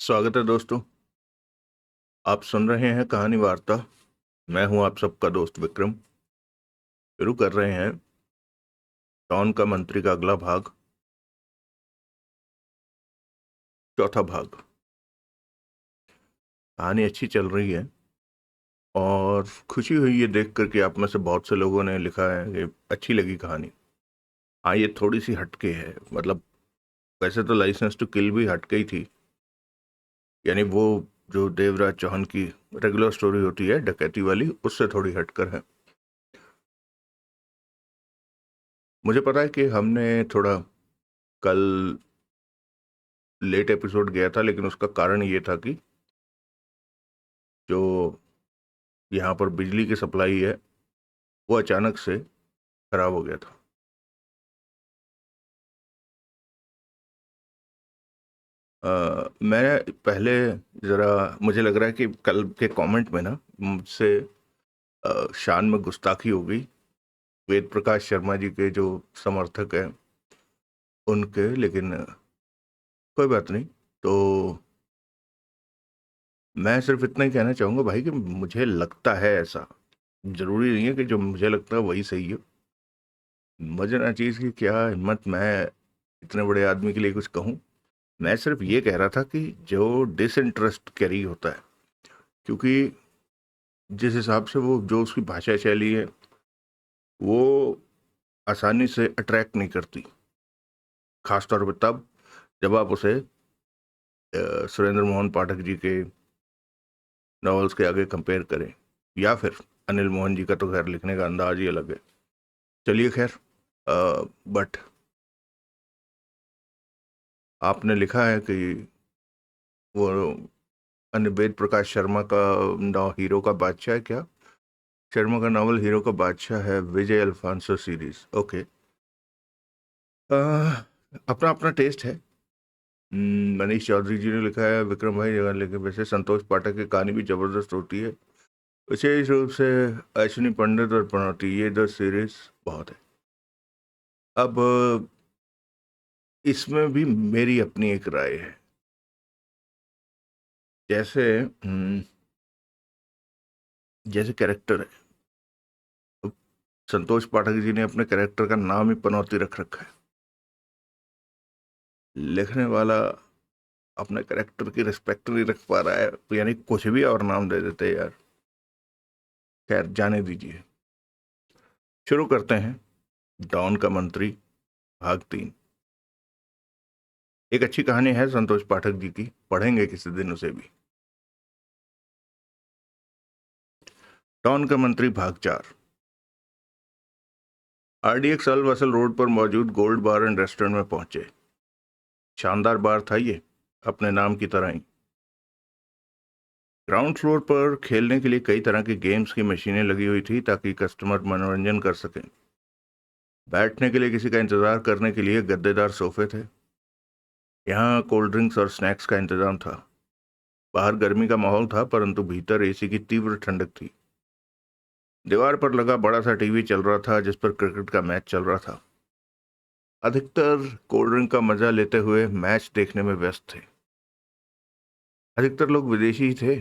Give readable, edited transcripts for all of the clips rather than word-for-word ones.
स्वागत है दोस्तों। आप सुन रहे हैं कहानी वार्ता। मैं हूं आप सबका दोस्त विक्रम। शुरू कर रहे हैं डॉन का मंत्री का अगला भाग, चौथा भाग। कहानी अच्छी चल रही है और खुशी हुई ये देख कर कि आप में से बहुत से लोगों ने लिखा है कि अच्छी लगी कहानी। हाँ, ये थोड़ी सी हटके है। मतलब वैसे तो लाइसेंस टू किल भी हटके ही थी, यानी वो जो देवराज चौहान की रेगुलर स्टोरी होती है डकैती वाली, उससे थोड़ी हटकर है। मुझे पता है कि हमने थोड़ा कल लेट एपिसोड गया था, लेकिन उसका कारण ये था कि जो यहाँ पर बिजली की सप्लाई है वो अचानक से खराब हो गया था। मैं पहले ज़रा, मुझे लग रहा है कि कल के कमेंट में ना मुझसे शान में गुस्ताखी हो गई वेद प्रकाश शर्मा जी के जो समर्थक हैं उनके, लेकिन कोई बात नहीं। तो मैं सिर्फ इतना ही कहना चाहूँगा भाई कि मुझे लगता है ऐसा, ज़रूरी नहीं है कि जो मुझे लगता है वही सही है। मुझे ना चीज़ की क्या हिम्मत मैं इतने बड़े आदमी के लिए कुछ कहूँ। मैं सिर्फ ये कह रहा था कि जो डिसइंटरेस्ट कैरी होता है, क्योंकि जिस हिसाब से वो जो उसकी भाषा शैली है वो आसानी से अट्रैक्ट नहीं करती, खासतौर पर तब जब आप उसे सुरेंद्र मोहन पाठक जी के नॉवेल्स के आगे कंपेयर करें, या फिर अनिल मोहन जी का तो खैर लिखने का अंदाज ही अलग है। चलिए खैर, बट आपने लिखा है कि वो वेद प्रकाश शर्मा का हीरो का बादशाह है क्या? शर्मा का नावल हीरो का बादशाह है विजय अल्फांसो सीरीज। ओके, अपना अपना टेस्ट है। मनीष चौधरी जी ने लिखा है विक्रम भाई जगह, लेकिन वैसे संतोष पाठक की कहानी भी जबरदस्त होती है, विशेष रूप से अश्विनी पंडित और पनौती, ये दो सीरीज बहुत है। अब इसमें भी मेरी अपनी एक राय है। जैसे जैसे कैरेक्टर है, अब संतोष पाठक जी ने अपने कैरेक्टर का नाम ही पनौती रख रखा है। लिखने वाला अपने कैरेक्टर की रिस्पेक्ट नहीं रख पा रहा है, तो यानी कुछ भी और नाम दे देते हैं यार। खैर, जाने दीजिए। शुरू करते हैं डॉन का मंत्री भाग 3। एक अच्छी कहानी है संतोष पाठक जी की, पढ़ेंगे किसी दिन उसे भी। डॉन का मंत्री भाग 4। आरडीएक्स अल वसल रोड पर मौजूद गोल्ड बार एंड रेस्टोरेंट में पहुंचे। शानदार बार था ये, अपने नाम की तरह ही। ग्राउंड फ्लोर पर खेलने के लिए कई तरह की गेम्स की मशीनें लगी हुई थी ताकि कस्टमर मनोरंजन कर सकें। बैठने के लिए किसी का इंतजार करने के लिए गद्देदार सोफे थे। यहाँ कोल्ड ड्रिंक्स और स्नैक्स का इंतजाम था। बाहर गर्मी का माहौल था, परंतु भीतर एसी की तीव्र ठंडक थी। दीवार पर लगा बड़ा सा टीवी चल रहा था जिस पर क्रिकेट का मैच चल रहा था। अधिकतर कोल्ड ड्रिंक का मजा लेते हुए मैच देखने में व्यस्त थे। अधिकतर लोग विदेशी ही थे।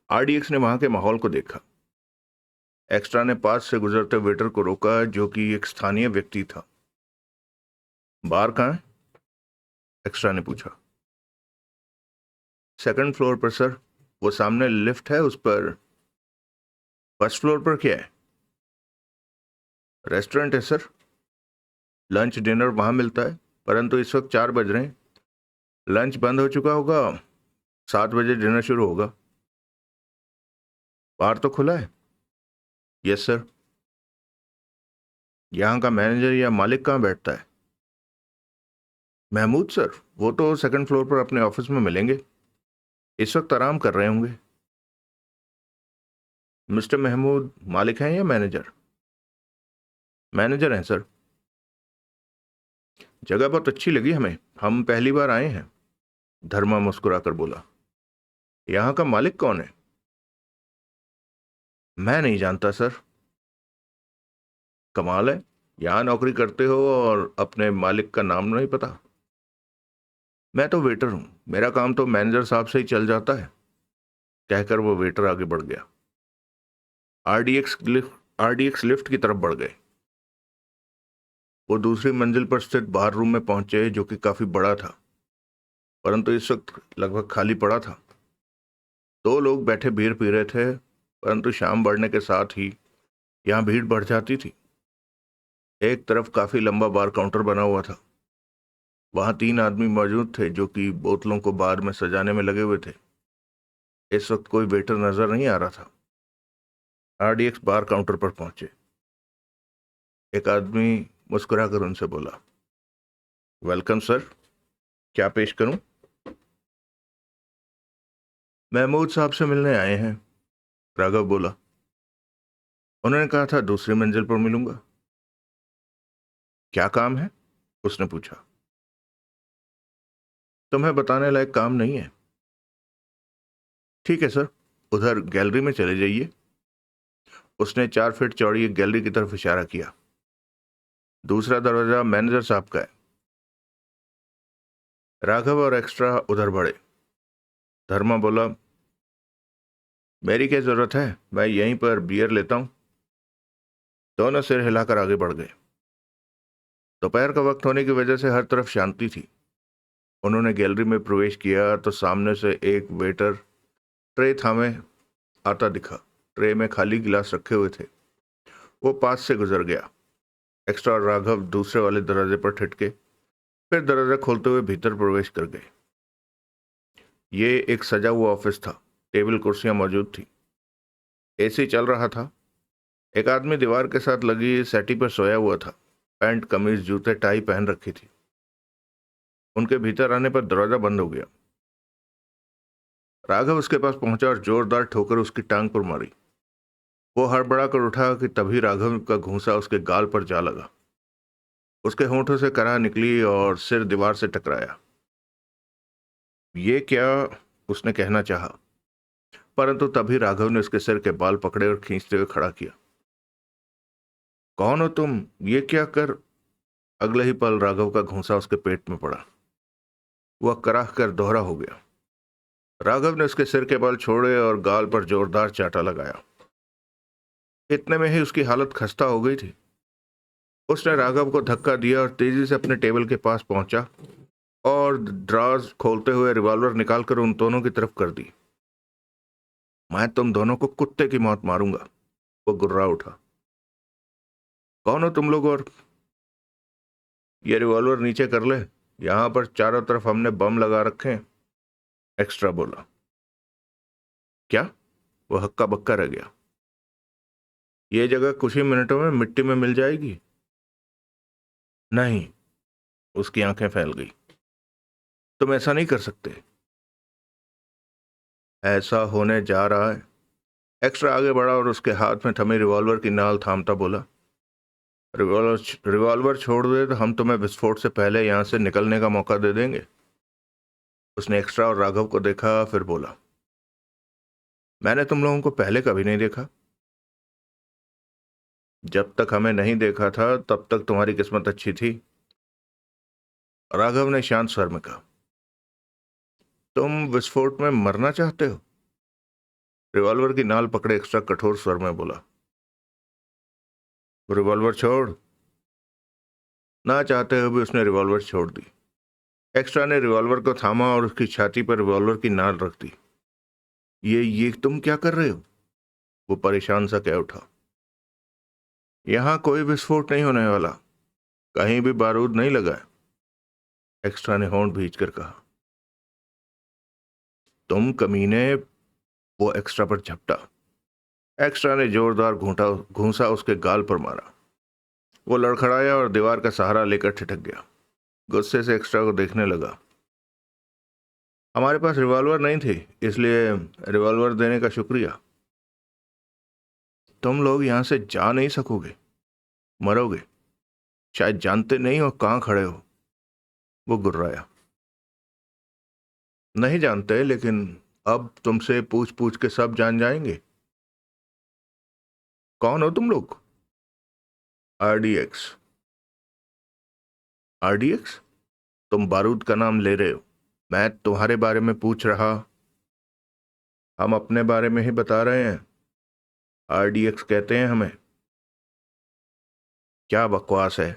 आरडीएक्स ने वहां के माहौल को देखा। एक्स्ट्रा ने पास से गुजरते वेटर को रोका, जो कि एक स्थानीय व्यक्ति था। बार कहाँ है? एक्स्ट्रा ने पूछा। सेकंड फ्लोर पर सर, वो सामने लिफ्ट है उस पर। फर्स्ट फ्लोर पर क्या है? रेस्टोरेंट है सर। लंच डिनर वहां मिलता है, परंतु इस वक्त 4 बज रहे हैं। लंच बंद हो चुका होगा, 7 बजे डिनर शुरू होगा। बार तो खुला है। Yes sir. यहाँ का मैनेजर या मालिक कहाँ बैठता है? महमूद सर, वो तो सेकंड फ्लोर पर अपने ऑफिस में मिलेंगे, इस वक्त आराम कर रहे होंगे। मिस्टर महमूद मालिक हैं या मैनेजर? मैनेजर हैं सर। जगह बहुत अच्छी लगी हमें, हम पहली बार आए हैं। धर्मा मुस्कुराकर बोला। यहाँ का मालिक कौन है? मैं नहीं जानता सर। कमाल है, यहाँ नौकरी करते हो और अपने मालिक का नाम नहीं पता। मैं तो वेटर हूं, मेरा काम तो मैनेजर साहब से ही चल जाता है, कहकर वो वेटर आगे बढ़ गया। आरडीएक्स लिफ्ट की तरफ बढ़ गए। वो दूसरी मंजिल पर स्थित बार रूम में पहुंचे, जो कि काफी बड़ा था, परंतु इस वक्त लगभग खाली पड़ा था। दो लोग बैठे बीयर पी रहे थे, परंतु शाम बढ़ने के साथ ही यहाँ भीड़ बढ़ जाती थी। एक तरफ काफी लंबा बार काउंटर बना हुआ था। वहां तीन आदमी मौजूद थे, जो कि बोतलों को बार में सजाने में लगे हुए थे। इस वक्त कोई वेटर नजर नहीं आ रहा था। आरडीएक्स बार काउंटर पर पहुंचे। एक आदमी मुस्कुराकर उनसे बोला, वेलकम सर, क्या पेश करूं? महमूद साहब से मिलने आए हैं, राघव बोला। उन्होंने कहा था दूसरी मंजिल पर मिलूंगा। क्या काम है? उसने पूछा। तुम्हें बताने लायक काम नहीं है। ठीक है सर, उधर गैलरी में चले जाइए। उसने 4 फीट चौड़ी एक गैलरी की तरफ इशारा किया। दूसरा दरवाजा मैनेजर साहब का है। राघव और एक्स्ट्रा उधर बढ़े। धर्मा बोला, मेरी क्या जरूरत है, मैं यहीं पर बियर लेता हूं। दोनों सिर हिलाकर आगे बढ़ गए। दोपहर का वक्त होने की वजह से हर तरफ शांति थी। उन्होंने गैलरी में प्रवेश किया तो सामने से एक वेटर ट्रे थामे आता दिखा। ट्रे में खाली गिलास रखे हुए थे। वो पास से गुजर गया। एक्स्ट्रा और राघव दूसरे वाले दरवाजे पर ठिठके, फिर दरवाजा खोलते हुए भीतर प्रवेश कर गए। ये एक सजा हुआ ऑफिस था। टेबल कुर्सियां मौजूद थी। एसी चल रहा था। एक आदमी दीवार के साथ लगी सेटी पर सोया हुआ था। पैंट, कमीज, जूते, टाई पहन रखी थी। उनके भीतर आने पर दरवाजा बंद हो गया। राघव उसके पास पहुंचा और जोरदार ठोकर उसकी टांग पर मारी। वो हड़बड़ा कर उठा कि तभी राघव का घूंसा उसके गाल पर जा लगा। उसके होंठों से कराह निकली और सिर दीवार से टकराया। ये क्या, उसने कहना चाहा, परंतु तभी राघव ने उसके सिर के बाल पकड़े और खींचते हुए खड़ा किया। कौन हो तुम? ये क्या कर? अगले ही पल राघव का घूंसा उसके पेट में पड़ा। वह कराह कर दोहरा हो गया। राघव ने उसके सिर के बाल छोड़े और गाल पर जोरदार चाटा लगाया। इतने में ही उसकी हालत खस्ता हो गई थी। उसने राघव को धक्का दिया और तेजी से अपने टेबल के पास पहुंचा और ड्राज खोलते हुए रिवॉल्वर निकालकर उन दोनों की तरफ कर दी। मैं तुम दोनों को कुत्ते की मौत मारूंगा, वो गुर्रा उठा। कौन हो तुम लोग? और ये रिवॉल्वर नीचे कर ले, यहां पर चारों तरफ हमने बम लगा रखे हैं, एक्स्ट्रा बोला। क्या? वो हक्का बक्का रह गया। ये जगह कुछ ही मिनटों में मिट्टी में मिल जाएगी। नहीं, उसकी आंखें फैल गई। तुम ऐसा नहीं कर सकते। ऐसा होने जा रहा है। एक्स्ट्रा आगे बढ़ा और उसके हाथ में थमी रिवॉल्वर की नाल थामता बोला, रिवॉल्वर छोड़ दे तो हम तुम्हें विस्फोट से पहले यहां से निकलने का मौका दे देंगे। उसने एक्स्ट्रा और राघव को देखा, फिर बोला, मैंने तुम लोगों को पहले कभी नहीं देखा। जब तक हमें नहीं देखा था तब तक तुम्हारी किस्मत अच्छी थी, राघव ने शांत स्वर में कहा। तुम विस्फोट में मरना चाहते हो? रिवॉल्वर की नाल पकड़े एक्स्ट्रा कठोर स्वर में बोला। रिवॉल्वर छोड़। ना चाहते हुए भी उसने रिवॉल्वर छोड़ दी। एक्स्ट्रा ने रिवॉल्वर को थामा और उसकी छाती पर रिवॉल्वर की नाल रख दी। ये तुम क्या कर रहे हो? वो परेशान सा कह उठा। यहां कोई विस्फोट नहीं होने वाला, कहीं भी बारूद नहीं लगा है, एक्स्ट्रा ने होंठ भींच कर कहा। तुम कमीने, वो एक्स्ट्रा पर झपटा। एक्स्ट्रा ने जोरदार घूंसा उसके गाल पर मारा। वो लड़खड़ाया और दीवार का सहारा लेकर ठिठक गया। गुस्से से एक्स्ट्रा को देखने लगा। हमारे पास रिवॉल्वर नहीं थी, इसलिए रिवॉल्वर देने का शुक्रिया। तुम लोग यहां से जा नहीं सकोगे, मरोगे। शायद जानते नहीं हो कहां खड़े हो, वो गुर्राया। नहीं जानते, लेकिन अब तुमसे पूछ पूछ के सब जान जाएंगे। कौन हो तुम लोग? आरडीएक्स। आरडीएक्स? तुम बारूद का नाम ले रहे हो? मैं तुम्हारे बारे में पूछ रहा। हम अपने बारे में ही बता रहे हैं। RDX कहते हैं हमें। क्या बकवास है।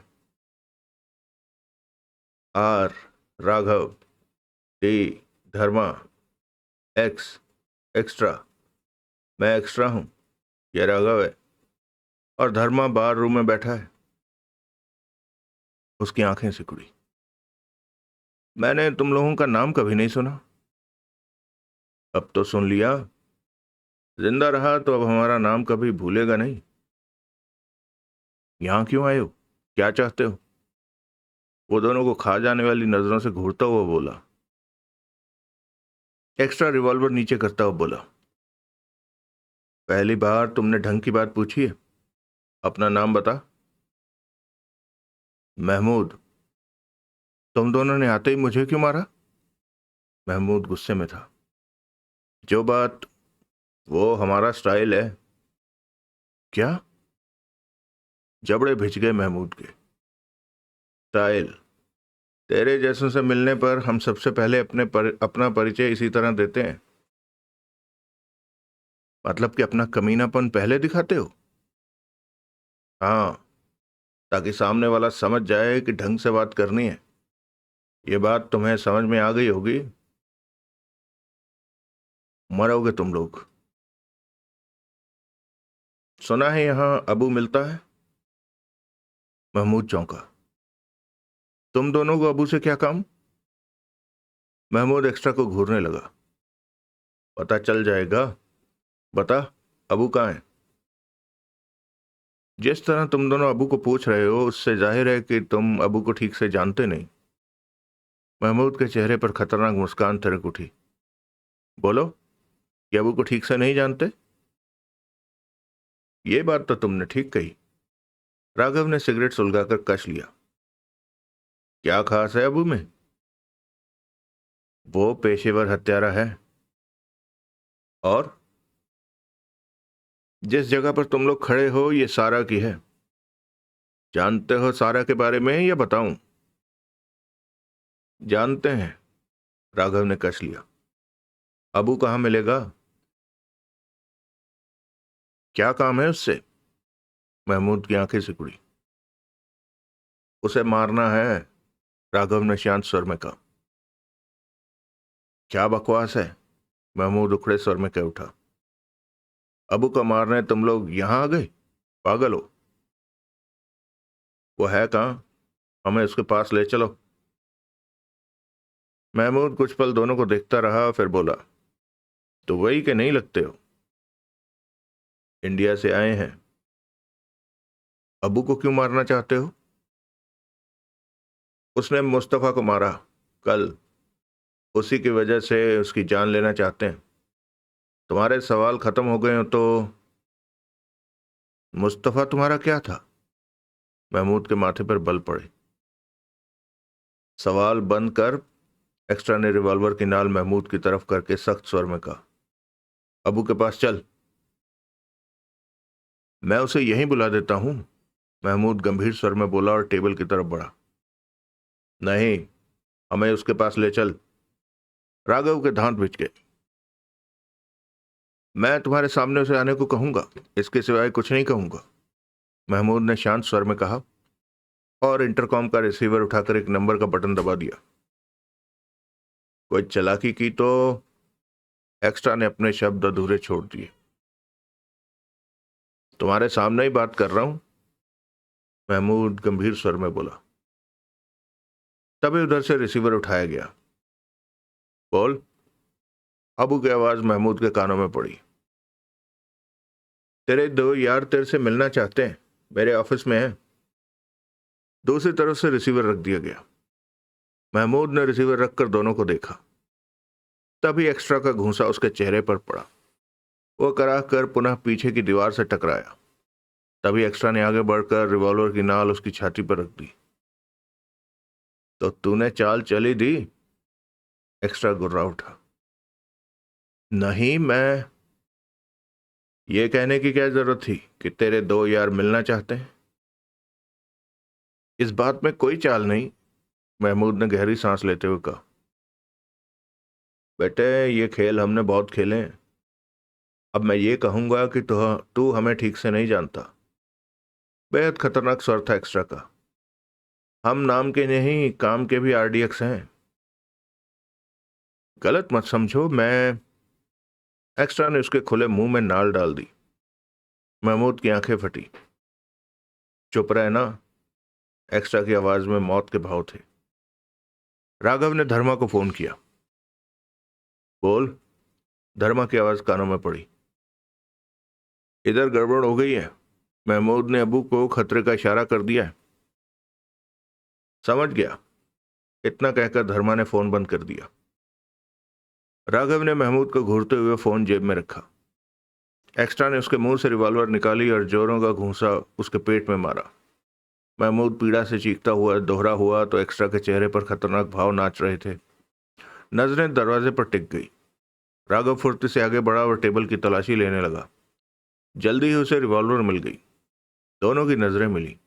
R राघव, D धर्मा, X एक्स्ट्रा। मैं एक्स्ट्रा हूं, ये राघव है, और धर्मा बार रूम में बैठा है। उसकी आंखें सिकुड़ी। मैंने तुम लोगों का नाम कभी नहीं सुना। अब तो सुन लिया। जिंदा रहा तो अब हमारा नाम कभी भूलेगा नहीं। यहां क्यों आए हो? क्या चाहते हो? वो दोनों को खा जाने वाली नजरों से घूरता हुआ बोला। एक्स्ट्रा रिवॉल्वर नीचे करता हुआ बोला, पहली बार तुमने ढंग की बात पूछी है। अपना नाम बता। महमूद। तुम दोनों ने आते ही मुझे क्यों मारा? महमूद गुस्से में था। जो बात, वो हमारा स्टाइल है। क्या? जबड़े भिज गए महमूद के। स्टाइल? तेरे जैसों से मिलने पर हम सबसे पहले अपना परिचय इसी तरह देते हैं। मतलब कि अपना कमीनापन पहले दिखाते हो? हाँ, ताकि सामने वाला समझ जाए कि ढंग से बात करनी है। ये बात तुम्हें समझ में आ गई होगी। मरोगे तुम लोग। सुना है यहां अबू मिलता है। महमूद चौंका। तुम दोनों को अबू से क्या काम? महमूद एक्स्ट्रा को घूरने लगा। पता चल जाएगा। बता, अबू कहाँ है? जिस तरह तुम दोनों अबू को पूछ रहे हो उससे जाहिर है कि तुम अबू को ठीक से जानते नहीं। महमूद के चेहरे पर खतरनाक मुस्कान थिरक उठी। बोलो, कि अबू को ठीक से नहीं जानते? ये बात तो तुमने ठीक कही। राघव ने सिगरेट सुलगाकर कश लिया। क्या खास है अबू में? वो पेशेवर हत्यारा है। और जिस जगह पर तुम लोग खड़े हो ये सारा की है। जानते हो सारा के बारे में या बताऊं? जानते हैं। राघव ने कश लिया। अबू कहाँ मिलेगा? क्या काम है उससे? महमूद की आंखें सिकुड़ी। उसे मारना है। राघव ने शांत स्वर में कहा। क्या बकवास है? महमूद उखड़े स्वर में कह उठा। अबू को मारने तुम लोग यहां आ गए? पागल हो? वो है कहां? हमें उसके पास ले चलो। महमूद कुछ पल दोनों को देखता रहा, फिर बोला, तो वही के नहीं लगते हो? इंडिया से आए हैं। अबू को क्यों मारना चाहते हो? उसने मुस्तफा को मारा कल। उसी की वजह से उसकी जान लेना चाहते हैं। तुम्हारे सवाल खत्म हो गए हो तो। मुस्तफा तुम्हारा क्या था? महमूद के माथे पर बल पड़े। सवाल बंद कर। एक्स्ट्रा ने रिवॉल्वर की नाल महमूद की तरफ करके सख्त स्वर में कहा। अबू के पास चल। मैं उसे यहीं बुला देता हूं। महमूद गंभीर स्वर में बोला और टेबल की तरफ बढ़ा। नहीं, हमें उसके पास ले चल। राघव के दांत बिछ गए। मैं तुम्हारे सामने उसे आने को कहूंगा, इसके सिवाय कुछ नहीं कहूंगा, महमूद ने शांत स्वर में कहा और इंटरकॉम का रिसीवर उठाकर एक नंबर का बटन दबा दिया। कोई चालाकी की तो। एक्स्ट्रा ने अपने शब्द अधूरे छोड़ दिए। तुम्हारे सामने ही बात कर रहा हूं, महमूद गंभीर स्वर में बोला। तभी उधर से रिसीवर उठाया गया। बोल। अबू की आवाज महमूद के कानों में पड़ी। तेरे दो यार तेरे से मिलना चाहते हैं, मेरे ऑफिस में है। दूसरी तरफ से रिसीवर रख दिया गया। महमूद ने रिसीवर रखकर दोनों को देखा। तभी एक्स्ट्रा का घूंसा उसके चेहरे पर पड़ा। वो कराह कर पुनः पीछे की दीवार से टकराया। तभी एक्स्ट्रा ने आगे बढ़कर रिवॉल्वर की नाल उसकी छाती पर रख दी। तो तूने चाल चली दी? एक्स्ट्रा गुर्रा उठा। नहीं, मैं। ये कहने की क्या जरूरत थी कि तेरे दो यार मिलना चाहते हैं? इस बात में कोई चाल नहीं, महमूद ने गहरी सांस लेते हुए कहा। बेटे, ये खेल हमने बहुत खेले हैं। अब मैं ये कहूंगा कि तू हमें ठीक से नहीं जानता। बेहद खतरनाक स्वर था एक्स्ट्रा का। हम नाम के नहीं, काम के भी आरडीएक्स हैं। गलत मत समझो। मैं एक्स्ट्रा ने उसके खुले मुंह में नाल डाल दी। महमूद की आंखें फटी। चुप रहे ना। एक्स्ट्रा की आवाज में मौत के भाव थे। राघव ने धर्मा को फोन किया। बोल। धर्मा की आवाज कानों में पड़ी। इधर गड़बड़ हो गई है। महमूद ने अबू को खतरे का इशारा कर दिया है। समझ गया। इतना कहकर धर्मा ने फोन बंद कर दिया। राघव ने महमूद को घूरते हुए फोन जेब में रखा। एक्स्ट्रा ने उसके मुंह से रिवॉल्वर निकाली और जोरों का घूंसा उसके पेट में मारा। महमूद पीड़ा से चीखता हुआ दोहरा हुआ तो एक्स्ट्रा के चेहरे पर खतरनाक भाव नाच रहे थे। नजरें दरवाजे पर टिक गई। राघव फुर्ती से आगे बढ़ा और टेबल की तलाशी लेने लगा। जल्दी ही उसे रिवॉल्वर मिल गई। दोनों की नजरें मिली।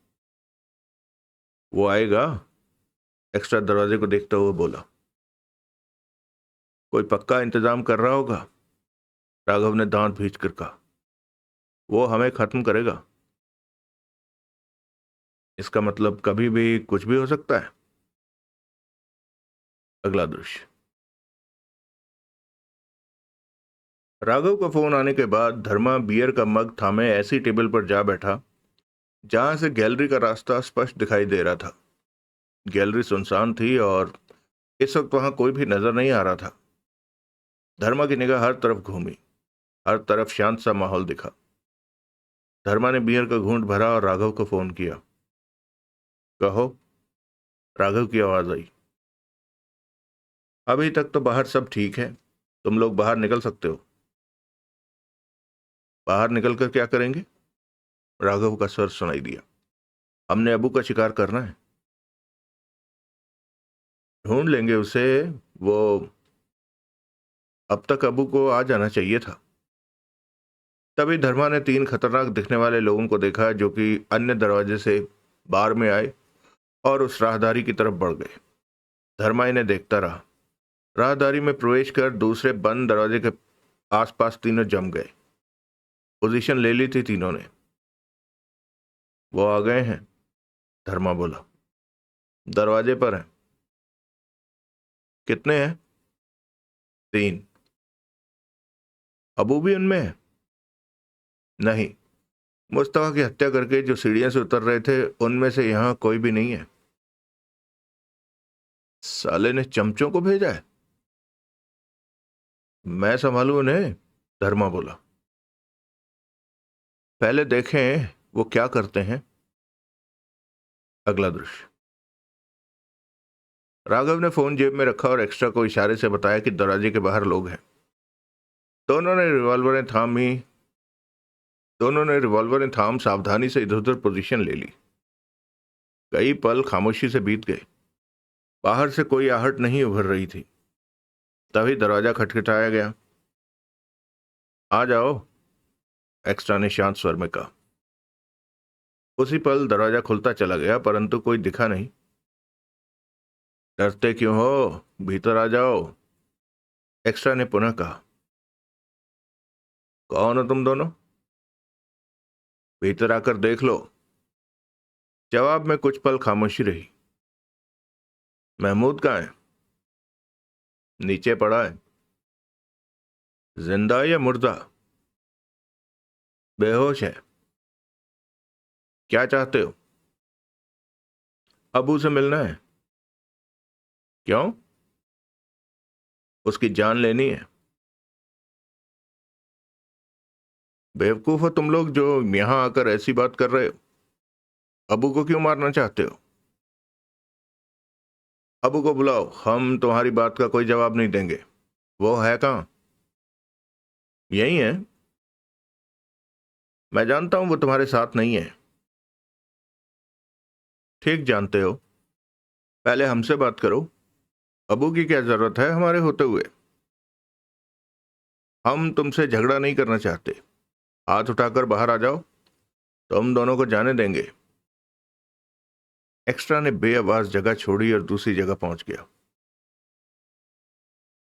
वो आएगा? एक्स्ट्रा दरवाजे को देखते हुए बोला। कोई पक्का इंतजाम कर रहा होगा। राघव ने दांत भींच कर कहा। वो हमें खत्म करेगा। इसका मतलब कभी भी कुछ भी हो सकता है। अगला दृश्य। राघव का फोन आने के बाद धर्मा बियर का मग थामे ऐसी टेबल पर जा बैठा जहां से गैलरी का रास्ता स्पष्ट दिखाई दे रहा था। गैलरी सुनसान थी और इस वक्त वहां कोई भी नजर नहीं आ रहा था। धर्मा की निगाह हर तरफ घूमी। हर तरफ शांत सा माहौल दिखा। धर्मा ने बियर का घूंट भरा और राघव को फोन किया। कहो। राघव की आवाज आई। अभी तक तो बाहर सब ठीक है। तुम लोग बाहर निकल सकते हो। बाहर निकलकर क्या करेंगे? राघव का स्वर सुनाई दिया। हमने अबू का शिकार करना है। ढूंढ लेंगे उसे। वो अब तक अबू को आ जाना चाहिए था। तभी धर्मा ने 3 खतरनाक दिखने वाले लोगों को देखा जो कि अन्य दरवाजे से बार में आए और उस राहदारी की तरफ बढ़ गए। धर्मा इन्हें देखता रहा। राहदारी में प्रवेश कर दूसरे बंद दरवाजे के आसपास तीनों जम गए। पोजीशन ले ली थी तीनों ने। वो आ गए हैं। धर्मा बोला। दरवाजे पर हैं। कितने हैं? 3। अबू भी उनमें है? नहीं। मुस्तफा की हत्या करके जो सीढ़ियों से उतर रहे थे उनमें से यहां कोई भी नहीं है। साले ने चमचों को भेजा है। मैं संभालू उन्हें। धर्मा बोला। पहले देखें वो क्या करते हैं। अगला दृश्य। राघव ने फोन जेब में रखा और एक्स्ट्रा को इशारे से बताया कि दरवाजे के बाहर लोग हैं। दोनों ने रिवॉल्वरें थामी। दोनों ने रिवॉल्वरें थाम सावधानी से इधर उधर पोजीशन ले ली। कई पल खामोशी से बीत गए। बाहर से कोई आहट नहीं उभर रही थी। तभी दरवाजा खटखटाया गया। आ जाओ। एक्स्ट्रा ने शांत स्वर में कहा। उसी पल दरवाजा खुलता चला गया परंतु कोई दिखा नहीं। डरते क्यों हो? भीतर आ जाओ। एक्स्ट्रा ने पुनः कहा। कौन हो तुम दोनों? भीतर आकर देख लो। जवाब में कुछ पल खामोशी रही। महमूद कहाँ है? नीचे पड़ा है। जिंदा या मुर्दा? बेहोश है। क्या चाहते हो? अबू से मिलना है। क्यों? उसकी जान लेनी है। बेवकूफ हो तुम लोग जो यहां आकर ऐसी बात कर रहे हो। अबू को क्यों मारना चाहते हो? अबू को बुलाओ। हम तुम्हारी बात का कोई जवाब नहीं देंगे। वो है कहाँ? यही है। मैं जानता हूं वो तुम्हारे साथ नहीं है। ठीक जानते हो। पहले हमसे बात करो। अबू की क्या जरूरत है हमारे होते हुए? हम तुमसे झगड़ा नहीं करना चाहते। हाथ उठाकर बाहर आ जाओ। तुम दोनों को जाने देंगे। एक्स्ट्रा ने बेआवाज जगह छोड़ी और दूसरी जगह पहुंच गया।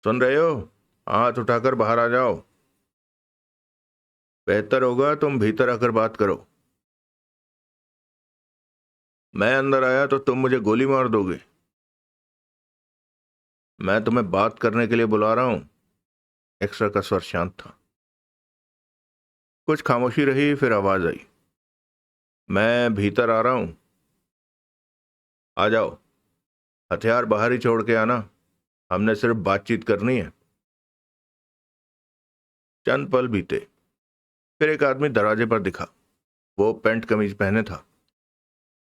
सुन रहे हो? हाथ उठाकर बाहर आ जाओ। बेहतर होगा तुम भीतर आकर बात करो। मैं अंदर आया तो तुम मुझे गोली मार दोगे। मैं तुम्हें बात करने के लिए बुला रहा हूं। एक्स्ट्रा का स्वर शांत था। कुछ खामोशी रही, फिर आवाज आई। मैं भीतर आ रहा हूं। आ जाओ। हथियार बाहर ही छोड़ के आना। हमने सिर्फ बातचीत करनी है। चंद पल बीते, फिर एक आदमी दरवाजे पर दिखा। वो पैंट कमीज पहने था,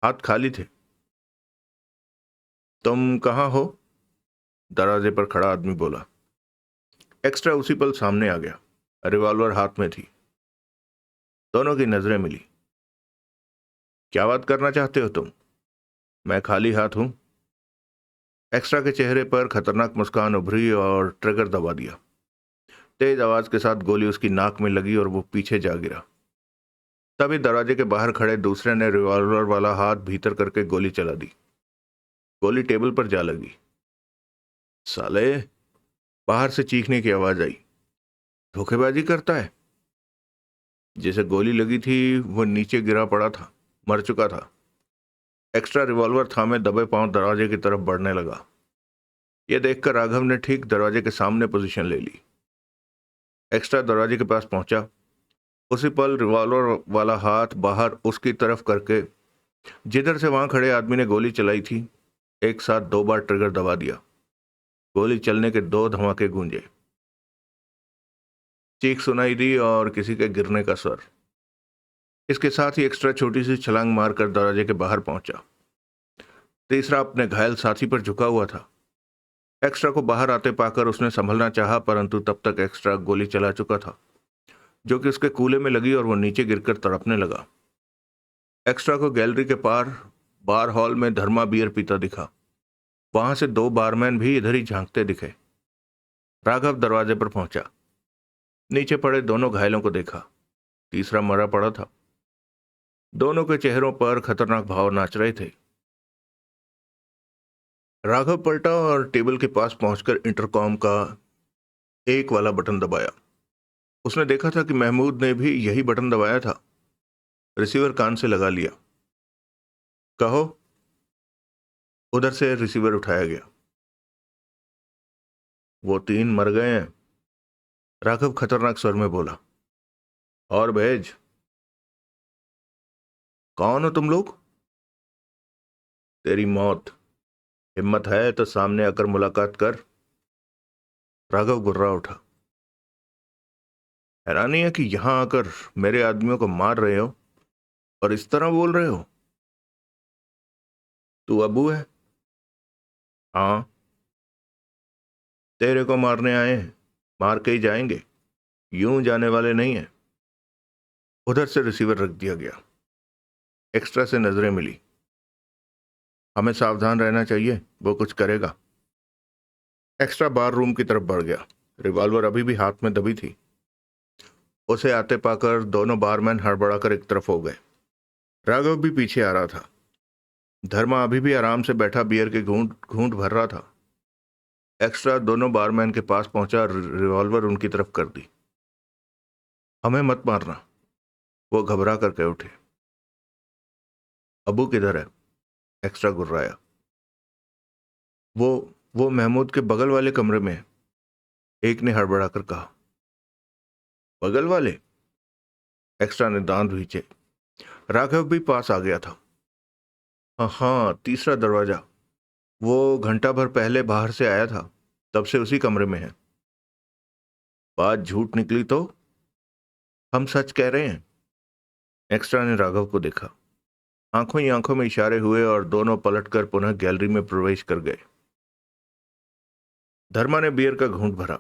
हाथ खाली थे। तुम कहाँ हो? दरवाजे पर खड़ा आदमी बोला। एक्स्ट्रा उसी पल सामने आ गया, रिवॉल्वर हाथ में थी। दोनों की नजरें मिली। क्या बात करना चाहते हो तुम? मैं खाली हाथ हूं। एक्स्ट्रा के चेहरे पर खतरनाक मुस्कान उभरी और ट्रिगर दबा दिया। तेज आवाज के साथ गोली उसकी नाक में लगी और वो पीछे जा गिरा। तभी दरवाजे के बाहर खड़े दूसरे ने रिवॉल्वर वाला हाथ भीतर करके गोली चला दी। गोली टेबल पर जा लगी। साले! बाहर से चीखने की आवाज आई। धोखेबाजी करता है। जिसे गोली लगी थी वो नीचे गिरा पड़ा था, मर चुका था। एक्स्ट्रा रिवॉल्वर थामे दबे पांव दरवाजे की तरफ बढ़ने लगा। यह देखकर राघव ने ठीक दरवाजे के सामने पोजीशन ले ली। एक्स्ट्रा दरवाजे के पास पहुंचा। उसी पल रिवॉल्वर वाला हाथ बाहर उसकी तरफ करके जिधर से वहां खड़े आदमी ने गोली चलाई थी, एक साथ 2 बार ट्रिगर दबा दिया। गोली चलने के 2 धमाके गूंजे। चीख सुनाई दी और किसी के गिरने का स्वर। इसके साथ ही एक्स्ट्रा छोटी सी छलांग मारकर दरवाजे के बाहर पहुंचा। तीसरा अपने घायल साथी पर झुका हुआ था। एक्स्ट्रा को बाहर आते पाकर उसने संभलना चाहा, परंतु तब तक एक्स्ट्रा गोली चला चुका था, जो कि उसके कूले में लगी और वो नीचे गिरकर तड़पने लगा। एक्स्ट्रा को गैलरी के पार बार हॉल में धर्मा बियर पीता दिखा। वहां से 2 बारमैन भी इधर ही झांकते दिखे। राघव दरवाजे पर पहुंचा। नीचे पड़े दोनों घायलों को देखा। तीसरा मरा पड़ा था। दोनों के चेहरों पर खतरनाक भाव नाच रहे थे। राघव पलटा और टेबल के पास पहुंचकर इंटरकॉम का एक वाला बटन दबाया। उसने देखा था कि महमूद ने भी यही बटन दबाया था। रिसीवर कान से लगा लिया। कहो। उधर से रिसीवर उठाया गया। वो 3 मर गए हैं, राघव खतरनाक स्वर में बोला। और भेज। कौन हो तुम लोग? तेरी मौत। हिम्मत है तो सामने आकर मुलाकात कर। राघव गुर्रा उठा। हैरानी है कि यहां आकर मेरे आदमियों को मार रहे हो और इस तरह बोल रहे हो। तू अबू है? हाँ। तेरे को मारने आए हैं, मार के ही जाएंगे, यूं जाने वाले नहीं है। उधर से रिसीवर रख दिया गया। एक्स्ट्रा से नजरें मिली। हमें सावधान रहना चाहिए, वो कुछ करेगा। एक्स्ट्रा बार रूम की तरफ बढ़ गया। रिवॉल्वर अभी भी हाथ में दबी थी। उसे आते पाकर दोनों बारमैन हड़बड़ाकर एक तरफ हो गए। राघव भी पीछे आ रहा था। धर्मा अभी भी आराम से बैठा बियर के घूंट घूंट भर रहा था। एक्स्ट्रा दोनों बारमैन के पास पहुंचा, रिवॉल्वर उनकी तरफ कर दी। हमें मत मारना, वो घबरा कर कह उठे। अबू किधर है? एक्स्ट्रा गुर्राया। वो वो महमूद के बगल वाले कमरे में है, एक ने हड़बड़ाकर कहा। बगल वाले? एक्स्ट्रा ने दांत भींचे। राघव भी पास आ गया था। हाँ हाँ, तीसरा दरवाजा। वो घंटा भर पहले बाहर से आया था, तब से उसी कमरे में है। बात झूठ निकली तो? हम सच कह रहे हैं। एक्स्ट्रा ने राघव को देखा। आंखों ही आंखों में इशारे हुए और दोनों पलटकर पुनः गैलरी में प्रवेश कर गए। धर्मा ने बियर का घूंट भरा।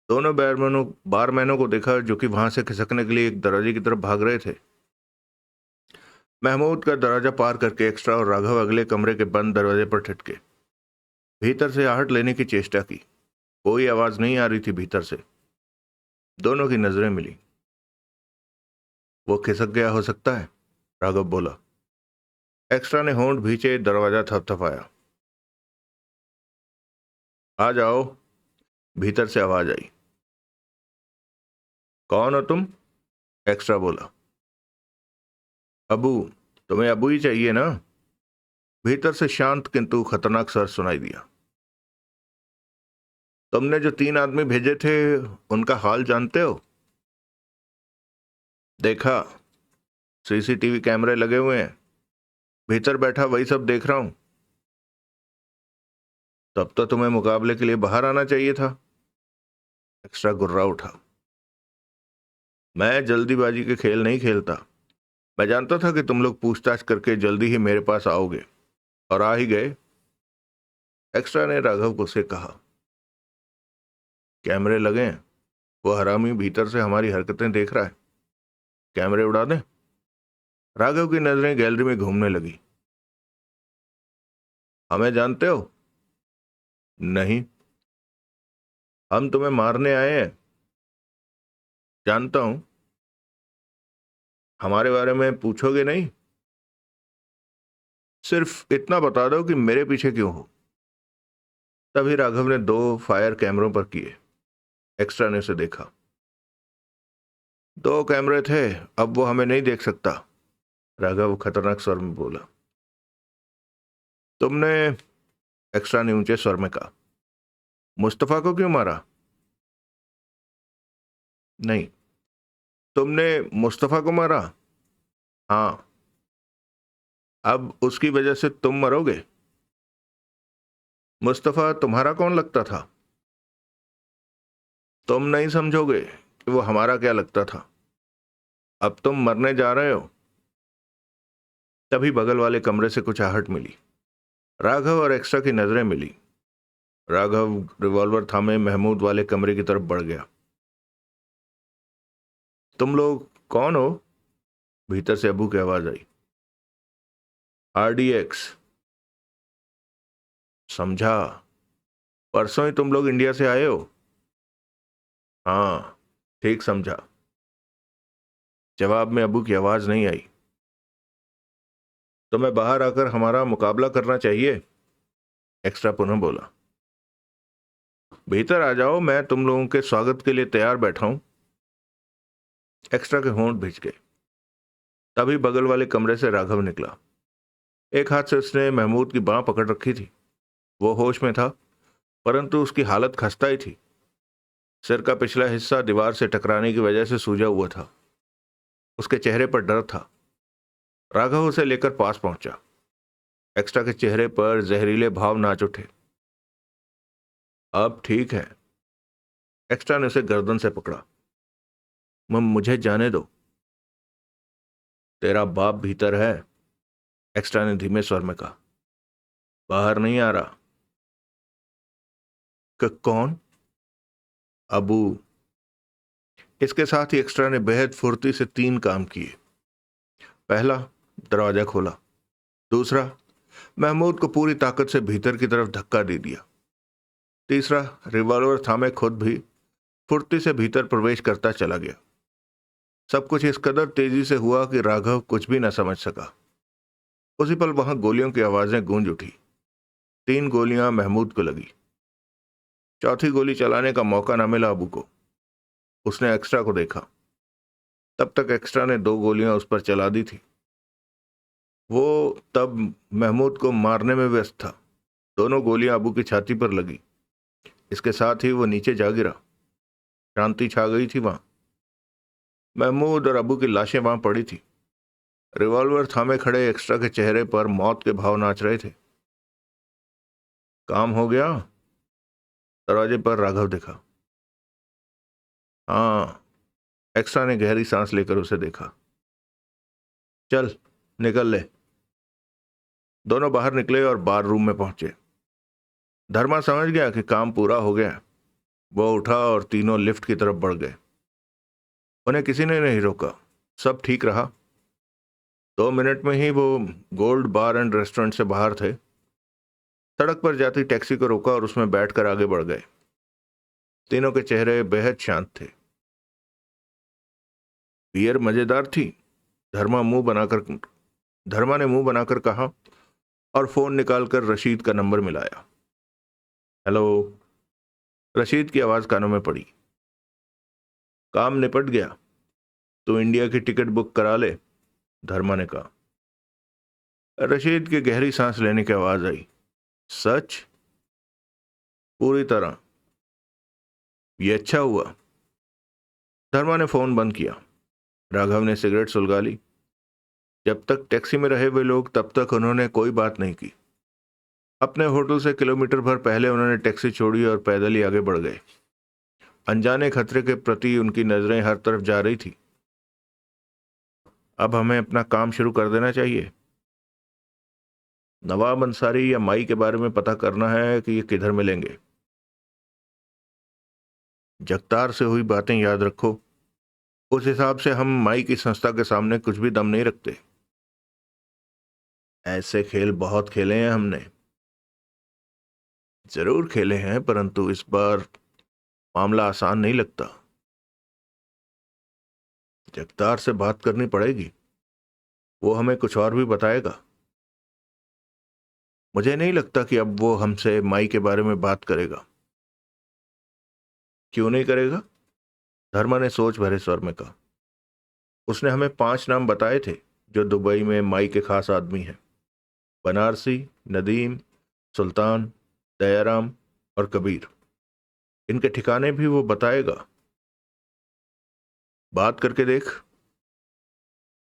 दोनों बारमैनों को देखा, जो कि वहां से खिसकने के लिए एक दरवाजे की तरफ भाग रहे थे। महमूद का दरवाजा पार करके एक्स्ट्रा और राघव अगले कमरे के बंद दरवाजे पर ठिठके। भीतर से आहट लेने की चेष्टा की। कोई आवाज नहीं आ रही थी भीतर से। दोनों की नजरें मिली। वो खिसक गया हो सकता है, राघव बोला। एक्स्ट्रा ने होंठ भींचे दरवाजा थपथपाया। आ जाओ। भीतर से आवाज आई। कौन हो तुम? एक्स्ट्रा बोला। अबू। तुम्हें अबू ही चाहिए ना? भीतर से शांत किंतु खतरनाक स्वर सुनाई दिया। तुमने जो 3 आदमी भेजे थे उनका हाल जानते हो? देखा, सीसीटीवी कैमरे लगे हुए हैं, भीतर बैठा वही सब देख रहा हूं। तब तो तुम्हें मुकाबले के लिए बाहर आना चाहिए था। एक्स्ट्रा गुर्रा उठा। मैं जल्दीबाजी के खेल नहीं खेलता। मैं जानता था कि तुम लोग पूछताछ करके जल्दी ही मेरे पास आओगे, और आ ही गए। एक्स्ट्रा ने राघव को से कहा। कैमरे लगे हैं, वो हरामी भीतर से हमारी हरकतें देख रहा है। कैमरे उड़ा दें? राघव की नजरें गैलरी में घूमने लगी। हमें जानते हो? नहीं। हम तुम्हें मारने आए हैं। जानता हूं। हमारे बारे में पूछोगे नहीं? सिर्फ इतना बता दो कि मेरे पीछे क्यों हो। तभी राघव ने 2 फायर कैमरों पर किए। एक्स्ट्रा ने उसे देखा। 2 कैमरे थे, अब वो हमें नहीं देख सकता, राघव खतरनाक स्वर में बोला। तुमने, एक्स्ट्रा ने ऊंचे स्वर में कहा, मुस्तफा को क्यों मारा? नहीं। तुमने मुस्तफा को मारा? हाँ। अब उसकी वजह से तुम मरोगे? मुस्तफा तुम्हारा कौन लगता था? तुम नहीं समझोगे कि वो हमारा क्या लगता था। अब तुम मरने जा रहे हो। तभी बगल वाले कमरे से कुछ आहट मिली। राघव और एक्स्ट्रा की नजरें मिली। राघव रिवॉल्वर थामे महमूद वाले कमरे की तरफ बढ़ गया। तुम लोग कौन हो? भीतर से अबू की आवाज आई। RDX। समझा, परसों ही तुम लोग इंडिया से आए हो? हाँ, ठीक समझा। जवाब में अबू की आवाज नहीं आई। तुम्हें बाहर आकर हमारा मुकाबला करना चाहिए, एक्स्ट्रा पुनः बोला। भीतर आ जाओ, मैं तुम लोगों के स्वागत के लिए तैयार बैठा हूं। एक्स्ट्रा के होंठ भिज गए। तभी बगल वाले कमरे से राघव निकला। एक हाथ से उसने महमूद की बांह पकड़ रखी थी। वो होश में था, परंतु उसकी हालत खस्ता ही थी। सिर का पिछला हिस्सा दीवार से टकराने की वजह से सूजा हुआ था। उसके चेहरे पर डर था। राघव उसे लेकर पास पहुंचा। एक्स्ट्रा के चेहरे पर जहरीले भाव नाच उठे। अब ठीक है। एक्स्ट्रा ने उसे गर्दन से पकड़ा। मुझे जाने दो। तेरा बाप भीतर है, एक्स्ट्रा ने धीमे स्वर में कहा। बाहर नहीं आ रहा। कौन? अबू। इसके साथ ही एक्स्ट्रा ने बेहद फुर्ती से 3 काम किए। पहला, दरवाजा खोला। दूसरा, महमूद को पूरी ताकत से भीतर की तरफ धक्का दे दिया। तीसरा, रिवॉल्वर थामे खुद भी फुर्ती से भीतर प्रवेश करता चला गया। सब कुछ इस कदर तेजी से हुआ कि राघव कुछ भी न समझ सका। उसी पल वहां गोलियों की आवाजें गूंज उठी। 3 गोलियां महमूद को लगी। चौथी गोली चलाने का मौका न मिला अबू को। उसने एक्स्ट्रा को देखा। तब तक एक्स्ट्रा ने 2 गोलियां उस पर चला दी थी। वो तब महमूद को मारने में व्यस्त था। दोनों गोलियां अबू की छाती पर लगी। इसके साथ ही वो नीचे जा गिरा। शांति छा गई थी वहां। महमूद और अबू की लाशें वहां पड़ी थी। रिवॉल्वर थामे खड़े एक्स्ट्रा के चेहरे पर मौत के भाव नाच रहे थे। काम हो गया? दरवाजे पर राघव दिखा। हाँ। एक्स्ट्रा ने गहरी सांस लेकर उसे देखा। चल निकल ले। दोनों बाहर निकले और बार रूम में पहुंचे। धर्मा समझ गया कि काम पूरा हो गया। वो उठा और तीनों लिफ्ट की तरफ बढ़ गए। उन्हें किसी ने नहीं रोका। सब ठीक रहा। 2 मिनट में ही वो गोल्ड बार एंड रेस्टोरेंट से बाहर थे। सड़क पर जाती टैक्सी को रोका और उसमें बैठकर आगे बढ़ गए। तीनों के चेहरे बेहद शांत थे। बियर मजेदार थी, धर्मा ने मुंह बनाकर कहा और फोन निकालकर रशीद का नंबर मिलाया। हेलो। रशीद की आवाज कानों में पड़ी। काम निपट गया, तो इंडिया की टिकट बुक करा ले, धर्मा ने कहा। रशीद की गहरी सांस लेने की आवाज आई। सच? पूरी तरह। ये अच्छा हुआ। धर्मा ने फोन बंद किया। राघव ने सिगरेट सुलगा ली। जब तक टैक्सी में रहे वे लोग तब तक उन्होंने कोई बात नहीं की। अपने होटल से किलोमीटर भर पहले उन्होंने टैक्सी छोड़ी और पैदल ही आगे बढ़ गए। अनजाने खतरे के प्रति उनकी नजरें हर तरफ जा रही थी। अब हमें अपना काम शुरू कर देना चाहिए। नवाब अंसारी या माई के बारे में पता करना है कि ये किधर मिलेंगे। जगतार से हुई बातें याद रखो। उस हिसाब से हम माई की संस्था के सामने कुछ भी दम नहीं रखते। ऐसे खेल बहुत खेले हैं हमने। जरूर खेले हैं, परंतु इस बार मामला आसान नहीं लगता। जगतार से बात करनी पड़ेगी, वो हमें कुछ और भी बताएगा। मुझे नहीं लगता कि अब वो हमसे माई के बारे में बात करेगा। क्यों नहीं करेगा? धर्मा ने सोच भरे स्वर में कहा। उसने हमें 5 नाम बताए थे जो दुबई में माई के खास आदमी हैं। बनारसी, नदीम, सुल्तान, दयाराम और कबीर। इनके ठिकाने भी वो बताएगा। बात करके देख।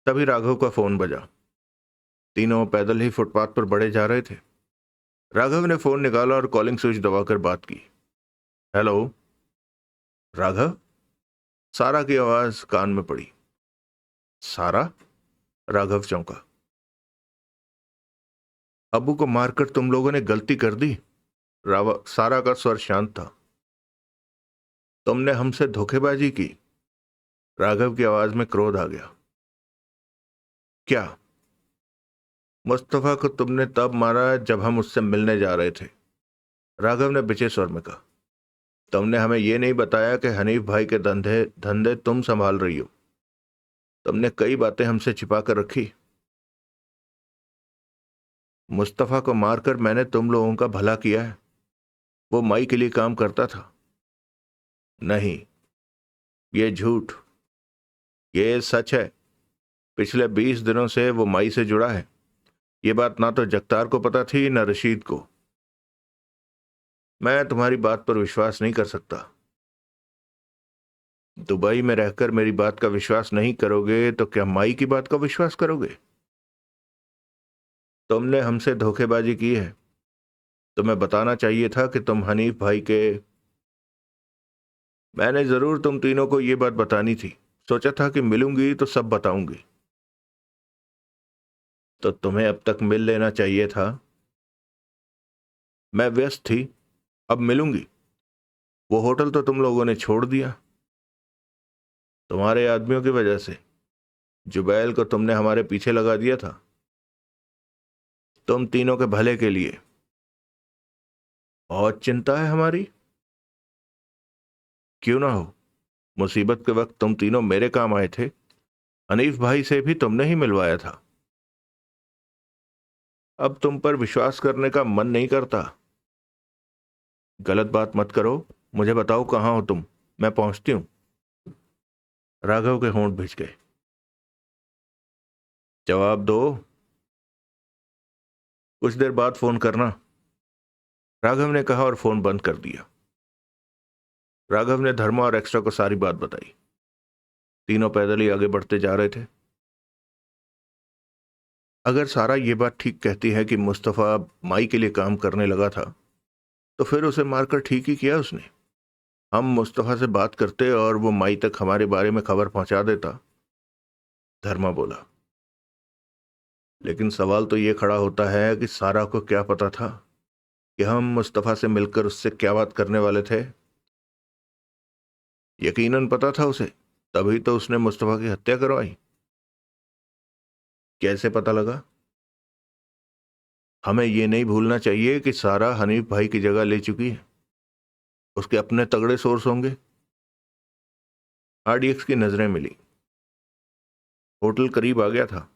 तभी राघव का फोन बजा। तीनों पैदल ही फुटपाथ पर बढ़े जा रहे थे। राघव ने फोन निकाला और कॉलिंग स्विच दबाकर बात की। हेलो राघव। सारा की आवाज कान में पड़ी। सारा? राघव चौंका। अबू को मारकर तुम लोगों ने गलती कर दी। सारा का स्वर शांत था। तुमने हमसे धोखेबाजी की। राघव की आवाज में क्रोध आ गया। क्या? मुस्तफा को तुमने तब मारा जब हम उससे मिलने जा रहे थे। राघव ने बिचे स्वर में कहा। तुमने हमें यह नहीं बताया कि हनीफ भाई के धंधे धंधे तुम संभाल रही हो। तुमने कई बातें हमसे छिपा कर रखी। मुस्तफा को मारकर मैंने तुम लोगों का भला किया है। वो माई के लिए काम करता था। नहीं, ये झूठ। ये सच है। पिछले 20 दिनों से वो माई से जुड़ा है। ये बात ना तो जगतार को पता थी न रशीद को। मैं तुम्हारी बात पर विश्वास नहीं कर सकता। दुबई में रहकर मेरी बात का विश्वास नहीं करोगे तो क्या माई की बात का विश्वास करोगे? तुमने हमसे धोखेबाजी की है। तुम्हें बताना चाहिए था कि तुम हनीफ भाई के। मैंने जरूर तुम तीनों को यह बात बतानी थी। सोचा था कि मिलूंगी तो सब बताऊंगी। तो तुम्हें अब तक मिल लेना चाहिए था। मैं व्यस्त थी। अब मिलूंगी। वो होटल तो तुम लोगों ने छोड़ दिया। तुम्हारे आदमियों की वजह से। जुबैल को तुमने हमारे पीछे लगा दिया था। तुम तीनों के भले के लिए। बहुत चिंता है हमारी। क्यों ना हो। मुसीबत के वक्त तुम तीनों मेरे काम आए थे। हनीफ भाई से भी तुमने ही मिलवाया था। अब तुम पर विश्वास करने का मन नहीं करता। गलत बात मत करो। मुझे बताओ कहाँ हो तुम। मैं पहुंचती हूं। राघव के होंठ भिज गए। जवाब दो। कुछ देर बाद फोन करना, राघव ने कहा और फोन बंद कर दिया। राघव ने धर्मा और एक्स्ट्रा को सारी बात बताई। तीनों पैदल ही आगे बढ़ते जा रहे थे। अगर सारा ये बात ठीक कहती है कि मुस्तफा माई के लिए काम करने लगा था, तो फिर उसे मारकर ठीक ही किया उसने। हम मुस्तफा से बात करते और वो माई तक हमारे बारे में खबर पहुंचा देता। धर्मा बोला। लेकिन सवाल तो ये खड़ा होता है कि सारा को क्या पता था कि हम मुस्तफा से मिलकर उससे क्या बात करने वाले थे? यकीनन पता था उसे, तभी तो उसने मुस्तफा की हत्या करवाई। कैसे पता लगा? हमें यह नहीं भूलना चाहिए कि सारा हनीफ भाई की जगह ले चुकी है। उसके अपने तगड़े सोर्स होंगे। आरडीएक्स की नजरें मिली। होटल करीब आ गया था।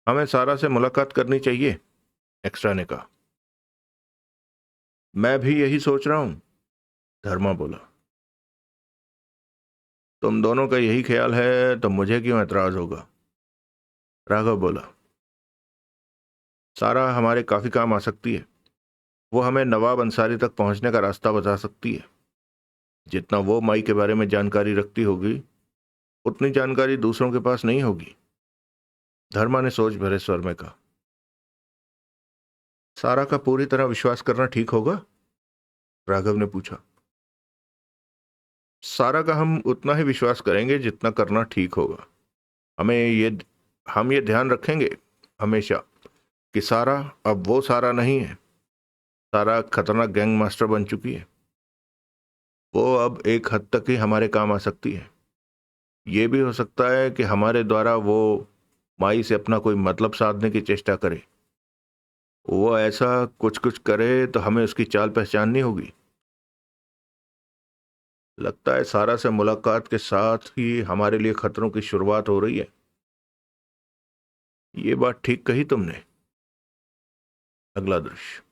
हमें सारा से मुलाकात करनी चाहिए, एक्स्ट्रा ने कहा। मैं भी यही सोच रहा हूं, धर्मा बोला। तुम दोनों का यही ख्याल है तो मुझे क्यों एतराज होगा, राघव बोला। सारा हमारे काफी काम आ सकती है। वो हमें नवाब अंसारी तक पहुंचने का रास्ता बता सकती है। जितना वो माई के बारे में जानकारी रखती होगी उतनी जानकारी दूसरों के पास नहीं होगी, धर्मा ने सोच भरे स्वर में कहा। सारा का पूरी तरह विश्वास करना ठीक होगा, राघव ने पूछा। सारा का हम उतना ही विश्वास करेंगे जितना करना ठीक होगा। हम ये ध्यान रखेंगे हमेशा कि सारा अब वो सारा नहीं है। सारा खतरनाक गैंग मास्टर बन चुकी है। वो अब एक हद तक ही हमारे काम आ सकती है। ये भी हो सकता है कि हमारे द्वारा वो माई से अपना कोई मतलब साधने की चेष्टा करे। वो ऐसा कुछ कुछ करे तो हमें उसकी चाल पहचाननी होगी। लगता है सारा से मुलाकात के साथ ही हमारे लिए खतरों की शुरुआत हो रही है। ये बात ठीक कही तुमने। अगला दृश्य।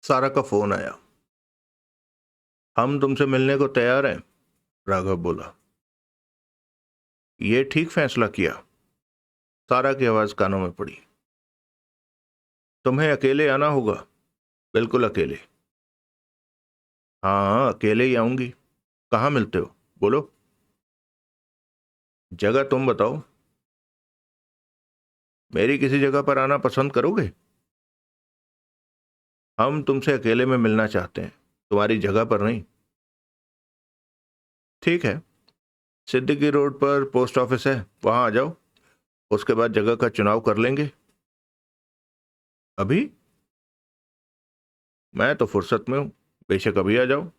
सारा का फोन आया। हम तुमसे मिलने को तैयार हैं, राघव बोला। ये ठीक फैसला किया, सारा की आवाज कानों में पड़ी। तुम्हें अकेले आना होगा, बिल्कुल अकेले। हाँ, अकेले ही आऊंगी। कहाँ मिलते हो, बोलो। जगह तुम बताओ। मेरी किसी जगह पर आना पसंद करोगे? हम तुमसे अकेले में मिलना चाहते हैं, तुम्हारी जगह पर नहीं। ठीक है, सिद्दीकी रोड पर पोस्ट ऑफिस है, वहां आ जाओ। उसके बाद जगह का चुनाव कर लेंगे। अभी? मैं तो फुर्सत में हूं, बेशक अभी आ जाओ।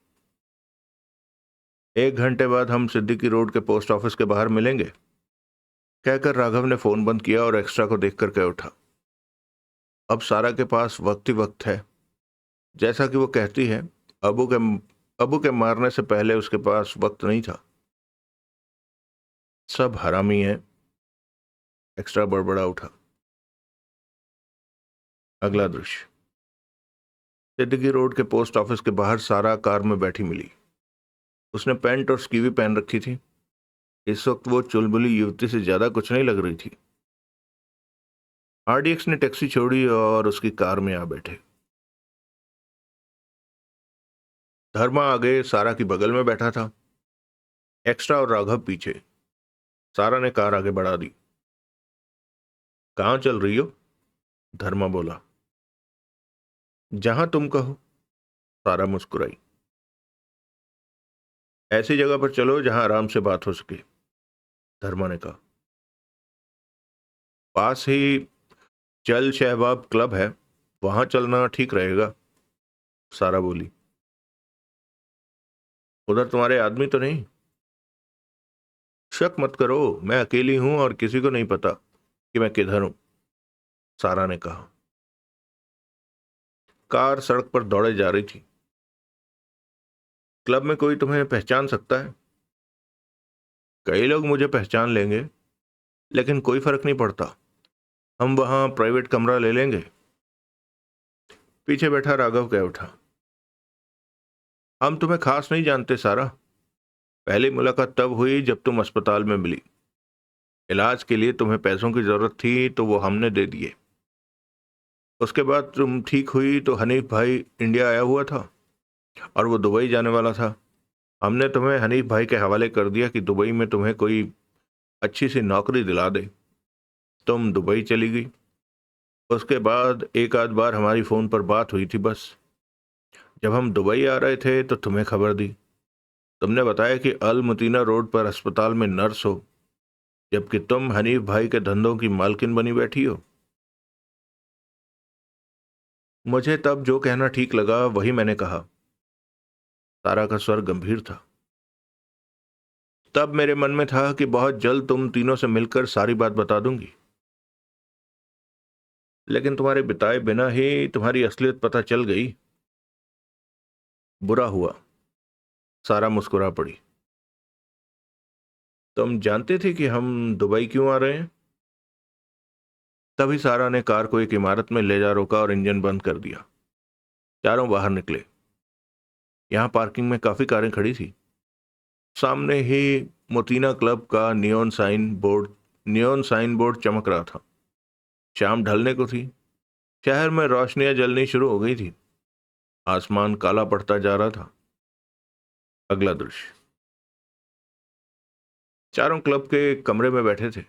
1 घंटे बाद हम सिद्दीकी रोड के पोस्ट ऑफिस के बाहर मिलेंगे, कहकर राघव ने फोन बंद किया और एक्स्ट्रा को देखकर कह उठा। अब सारा के पास वक्त ही वक्त है। जैसा कि वो कहती है, अबू के अबू के मारने से पहले उसके पास वक्त नहीं था। सब हरामी है, एक्स्ट्रा बड़बड़ा उठा। अगला दृश्य। सिद्दीकी रोड के पोस्ट ऑफिस के बाहर सारा कार में बैठी मिली। उसने पैंट और स्कीवी पहन रखी थी। इस वक्त वो चुलबुली युवती से ज्यादा कुछ नहीं लग रही थी। आरडीएक्स ने टैक्सी छोड़ी और उसकी कार में आ बैठे। धर्मा आगे सारा की बगल में बैठा था, एक्स्ट्रा और राघव पीछे। सारा ने कार आगे बढ़ा दी। कहाँ चल रही हो, धर्मा बोला। जहां तुम कहो, सारा मुस्कुराई। ऐसी जगह पर चलो जहां आराम से बात हो सके, धर्मा ने कहा। पास ही चल शहबाब क्लब है, वहां चलना ठीक रहेगा, सारा बोली। उधर तुम्हारे आदमी तो नहीं? शक मत करो, मैं अकेली हूं और किसी को नहीं पता कि मैं किधर हूं, सारा ने कहा। कार सड़क पर दौड़े जा रही थी। क्लब में कोई तुम्हें पहचान सकता है? कई लोग मुझे पहचान लेंगे, लेकिन कोई फर्क नहीं पड़ता। हम वहां प्राइवेट कमरा ले लेंगे, पीछे बैठा राघव कह उठा। हम तुम्हें खास नहीं जानते सारा। पहली मुलाकात तब हुई जब तुम अस्पताल में मिली। इलाज के लिए तुम्हें पैसों की जरूरत थी तो वो हमने दे दिए। उसके बाद तुम ठीक हुई तो हनीफ भाई इंडिया आया हुआ था और वो दुबई जाने वाला था। हमने तुम्हें हनीफ भाई के हवाले कर दिया कि दुबई में तुम्हें कोई अच्छी सी नौकरी दिला दे। तुम दुबई चली गई। उसके बाद एक आध बार हमारी फोन पर बात हुई थी बस। जब हम दुबई आ रहे थे तो तुम्हें खबर दी। तुमने बताया कि अल मुतीना रोड पर अस्पताल में नर्स हो, जबकि तुम हनीफ भाई के धंधों की मालकिन बनी बैठी हो। मुझे तब जो कहना ठीक लगा वही मैंने कहा, तारा का स्वर गंभीर था। तब मेरे मन में था कि बहुत जल्द तुम तीनों से मिलकर सारी बात बता दूंगी, लेकिन तुम्हारे बिताए बिना ही तुम्हारी असलियत पता चल गई। बुरा हुआ, सारा मुस्कुरा पड़ी। तुम जानते थे कि हम दुबई क्यों आ रहे हैं? तभी सारा ने कार को एक इमारत में ले जा रोका और इंजन बंद कर दिया। चारों बाहर निकले। यहाँ पार्किंग में काफी कारें खड़ी थी। सामने ही मोतीना क्लब का नियॉन साइन बोर्ड चमक रहा था। शाम ढलने को थी। शहर में रोशनियां जलनी शुरू हो गई थी। आसमान काला पड़ता जा रहा था। अगला दृश्य। चारों क्लब के कमरे में बैठे थे।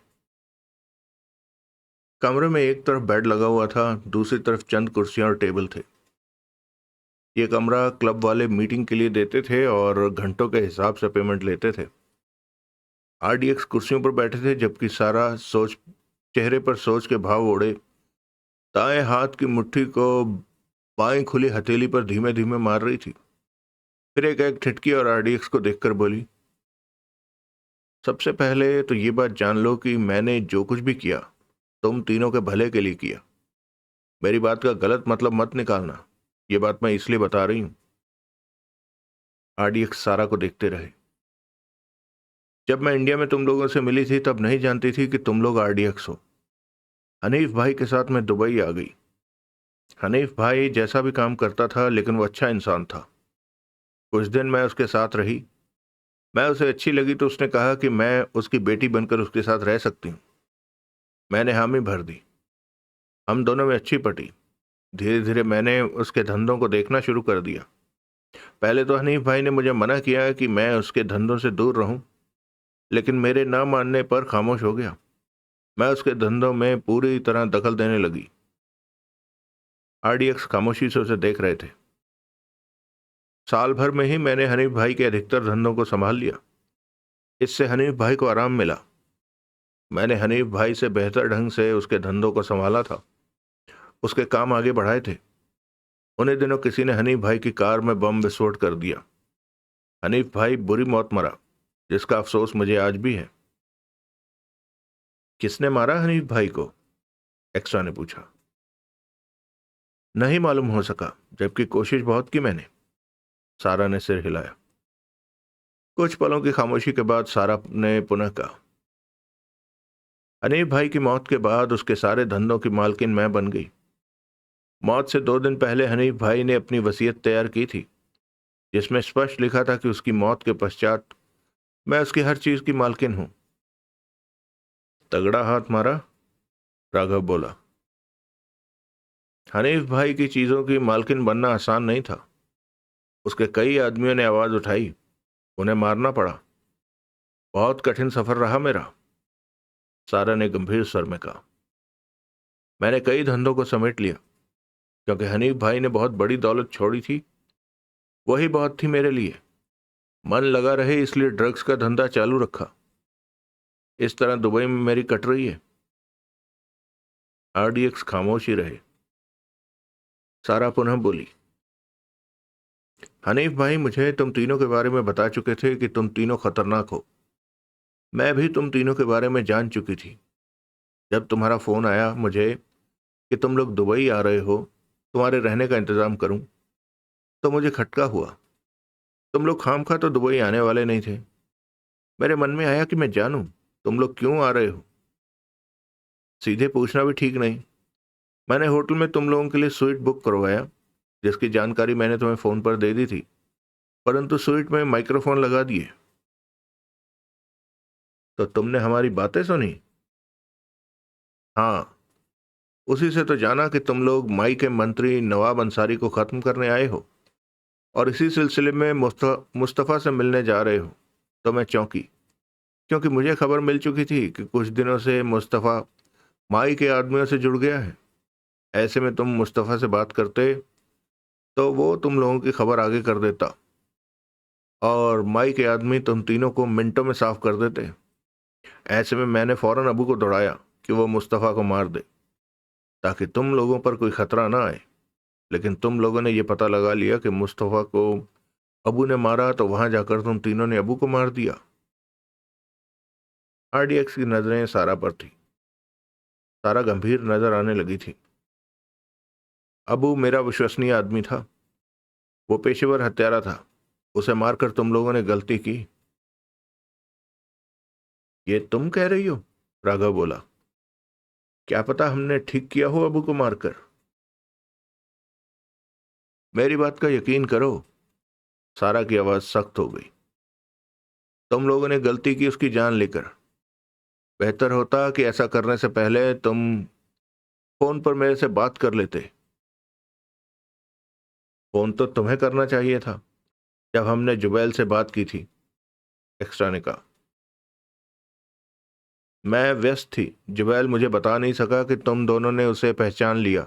कमरे में एक तरफ बेड लगा हुआ था, दूसरी तरफ चंद कुर्सियां और टेबल थे। ये कमरा क्लब वाले मीटिंग के लिए देते थे और घंटों के हिसाब से पेमेंट लेते थे। आरडीएक्स कुर्सियों पर बैठे थे, जबकि सारा चेहरे पर सोच के भाव ओढ़े दाएं हाथ की मुट्ठी को बाएं खुली हथेली पर धीमे धीमे मार रही थी। फिर एक एक ठिठकी और आरडीएक्स को देखकर बोली, सबसे पहले तो ये बात जान लो कि मैंने जो कुछ भी किया तुम तीनों के भले के लिए किया। मेरी बात का गलत मतलब मत निकालना। ये बात मैं इसलिए बता रही हूं। आरडीएक्स सारा को देखते रहे। जब मैं इंडिया में तुम लोगों से मिली थी तब नहीं जानती थी कि तुम लोग आरडीएक्स हो। हनीफ भाई के साथ मैं दुबई आ गई। हनीफ भाई जैसा भी काम करता था, लेकिन वो अच्छा इंसान था। कुछ दिन मैं उसके साथ रही। मैं उसे अच्छी लगी तो उसने कहा कि मैं उसकी बेटी बनकर उसके साथ रह सकती हूँ। मैंने हामी भर दी। हम दोनों में अच्छी पटी। धीरे धीरे मैंने उसके धंधों को देखना शुरू कर दिया। पहले तो हनीफ भाई ने मुझे मना किया कि मैं उसके धंधों से दूर रहूं, लेकिन मेरे ना मानने पर खामोश हो गया। मैं उसके धंधों में पूरी तरह दखल देने लगी। आरडीएक्स खामोशी से उसे देख रहे थे। साल भर में ही मैंने हनीफ भाई के अधिकतर धंधों को संभाल लिया। इससे हनीफ भाई को आराम मिला। मैंने हनीफ भाई से बेहतर ढंग से उसके धंधों को संभाला था, उसके काम आगे बढ़ाए थे। उन्हीं दिनों किसी ने हनीफ भाई की कार में बम विस्फोट कर दिया। हनीफ भाई बुरी मौत मरा, जिसका अफसोस मुझे आज भी है। किसने मारा हनीफ भाई को? एक्स्ट्रा ने पूछा। नहीं मालूम हो सका, जबकि कोशिश बहुत की मैंने। सारा ने सिर हिलाया। कुछ पलों की खामोशी के बाद सारा ने पुनः कहा, हनीफ भाई की मौत के बाद उसके सारे धंधों की मालकिन मैं बन गई। मौत से 2 दिन पहले हनीफ भाई ने अपनी वसीयत तैयार की थी, जिसमें स्पष्ट लिखा था कि उसकी मौत के पश्चात मैं उसकी हर चीज की मालकिन हूं। तगड़ा हाथ मारा, राघव बोला। हनीफ भाई की चीजों की मालकिन बनना आसान नहीं था। उसके कई आदमियों ने आवाज उठाई, उन्हें मारना पड़ा। बहुत कठिन सफर रहा मेरा, सारा ने गंभीर स्वर में कहा। मैंने कई धंधों को समेट लिया, क्योंकि हनीफ भाई ने बहुत बड़ी दौलत छोड़ी थी। वही बहुत थी मेरे लिए। मन लगा रहे इसलिए ड्रग्स का धंधा चालू रखा। इस तरह दुबई में मेरी कट रही है। आरडीएक्स खामोश ही रहे। सारा पुनः बोली, हनीफ भाई मुझे तुम तीनों के बारे में बता चुके थे कि तुम तीनों खतरनाक हो। मैं भी तुम तीनों के बारे में जान चुकी थी। जब तुम्हारा फोन आया मुझे कि तुम लोग दुबई आ रहे हो, तुम्हारे रहने का इंतजाम करूं, तो मुझे खटका हुआ। तुम लोग खामखा तो दुबई आने वाले नहीं थे। मेरे मन में आया कि मैं जानूं तुम लोग क्यों आ रहे हो। सीधे पूछना भी ठीक नहीं। मैंने होटल में तुम लोगों के लिए स्वीट बुक करवाया, जिसकी जानकारी मैंने तुम्हें फोन पर दे दी थी, परंतु स्वीट में माइक्रोफोन लगा दिए। तो तुमने हमारी बातें सुनी? हाँ, उसी से तो जाना कि तुम लोग माई के मंत्री नवाब अंसारी को खत्म करने आए हो और इसी सिलसिले में मुस्तफ़ा से मिलने जा रहे हो। तो मैं चौंकी, क्योंकि मुझे खबर मिल चुकी थी कि कुछ दिनों से मुस्तफ़ा माई के आदमियों से जुड़ गया है। ऐसे में तुम मुस्तफ़ा से बात करते तो वो तुम लोगों की खबर आगे कर देता और माई के आदमी तुम तीनों को मिनटों में साफ कर देते। ऐसे में मैंने फौरन अबू को दौड़ाया कि वो मुस्तफ़ा को मार दे, ताकि तुम लोगों पर कोई खतरा ना आए। लेकिन तुम लोगों ने ये पता लगा लिया कि मुस्तफ़ा को अबू ने मारा, तो वहां जाकर तुम तीनों ने अबू को मार दिया। आरडीएक्स की नजरें सारा पर थी। सारा गंभीर नजर आने लगी थी। अबू मेरा विश्वसनीय आदमी था। वो पेशेवर हत्यारा था। उसे मारकर तुम लोगों ने गलती की। ये तुम कह रही हो? राघव बोला। क्या पता हमने ठीक किया हो अबू को मारकर। मेरी बात का यकीन करो। सारा की आवाज सख्त हो गई। तुम लोगों ने गलती की उसकी जान लेकर। बेहतर होता कि ऐसा करने से पहले तुम फोन पर मेरे से बात कर लेते। फोन तो तुम्हें करना चाहिए था जब हमने जुबैल से बात की थी, एक्स्ट्रा ने कहा। मैं व्यस्त थी। जुबैल मुझे बता नहीं सका कि तुम दोनों ने उसे पहचान लिया।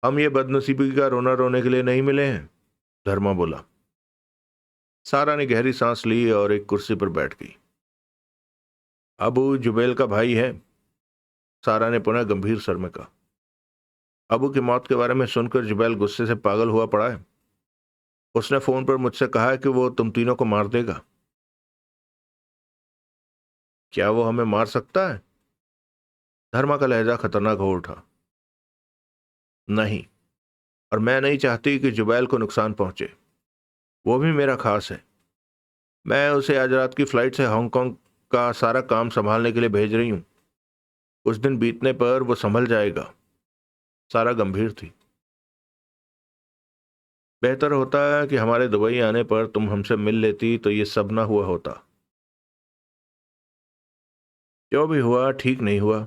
हम ये बदनसीबी का रोना रोने के लिए नहीं मिले हैं, धर्मा बोला। सारा ने गहरी सांस ली और एक कुर्सी पर बैठ गई। अबू जुबैल का भाई है, सारा ने पुनः गंभीर स्वर में कहा। अबू की मौत के बारे में सुनकर जुबैल गुस्से से पागल हुआ पड़ा है। उसने फोन पर मुझसे कहा है कि वो तुम तीनों को मार देगा। क्या वो हमें मार सकता है? धर्मा का लहजा खतरनाक हो उठा। नहीं, और मैं नहीं चाहती कि जुबैल को नुकसान पहुंचे। वो भी मेरा खास है। मैं उसे आज रात की फ्लाइट से हांगकांग का सारा काम संभालने के लिए भेज रही हूं। कुछ दिन बीतने पर वो संभल जाएगा। सारा गंभीर थी। बेहतर होता है कि हमारे दुबई आने पर तुम हमसे मिल लेती तो ये सब ना हुआ होता। जो भी हुआ ठीक नहीं हुआ।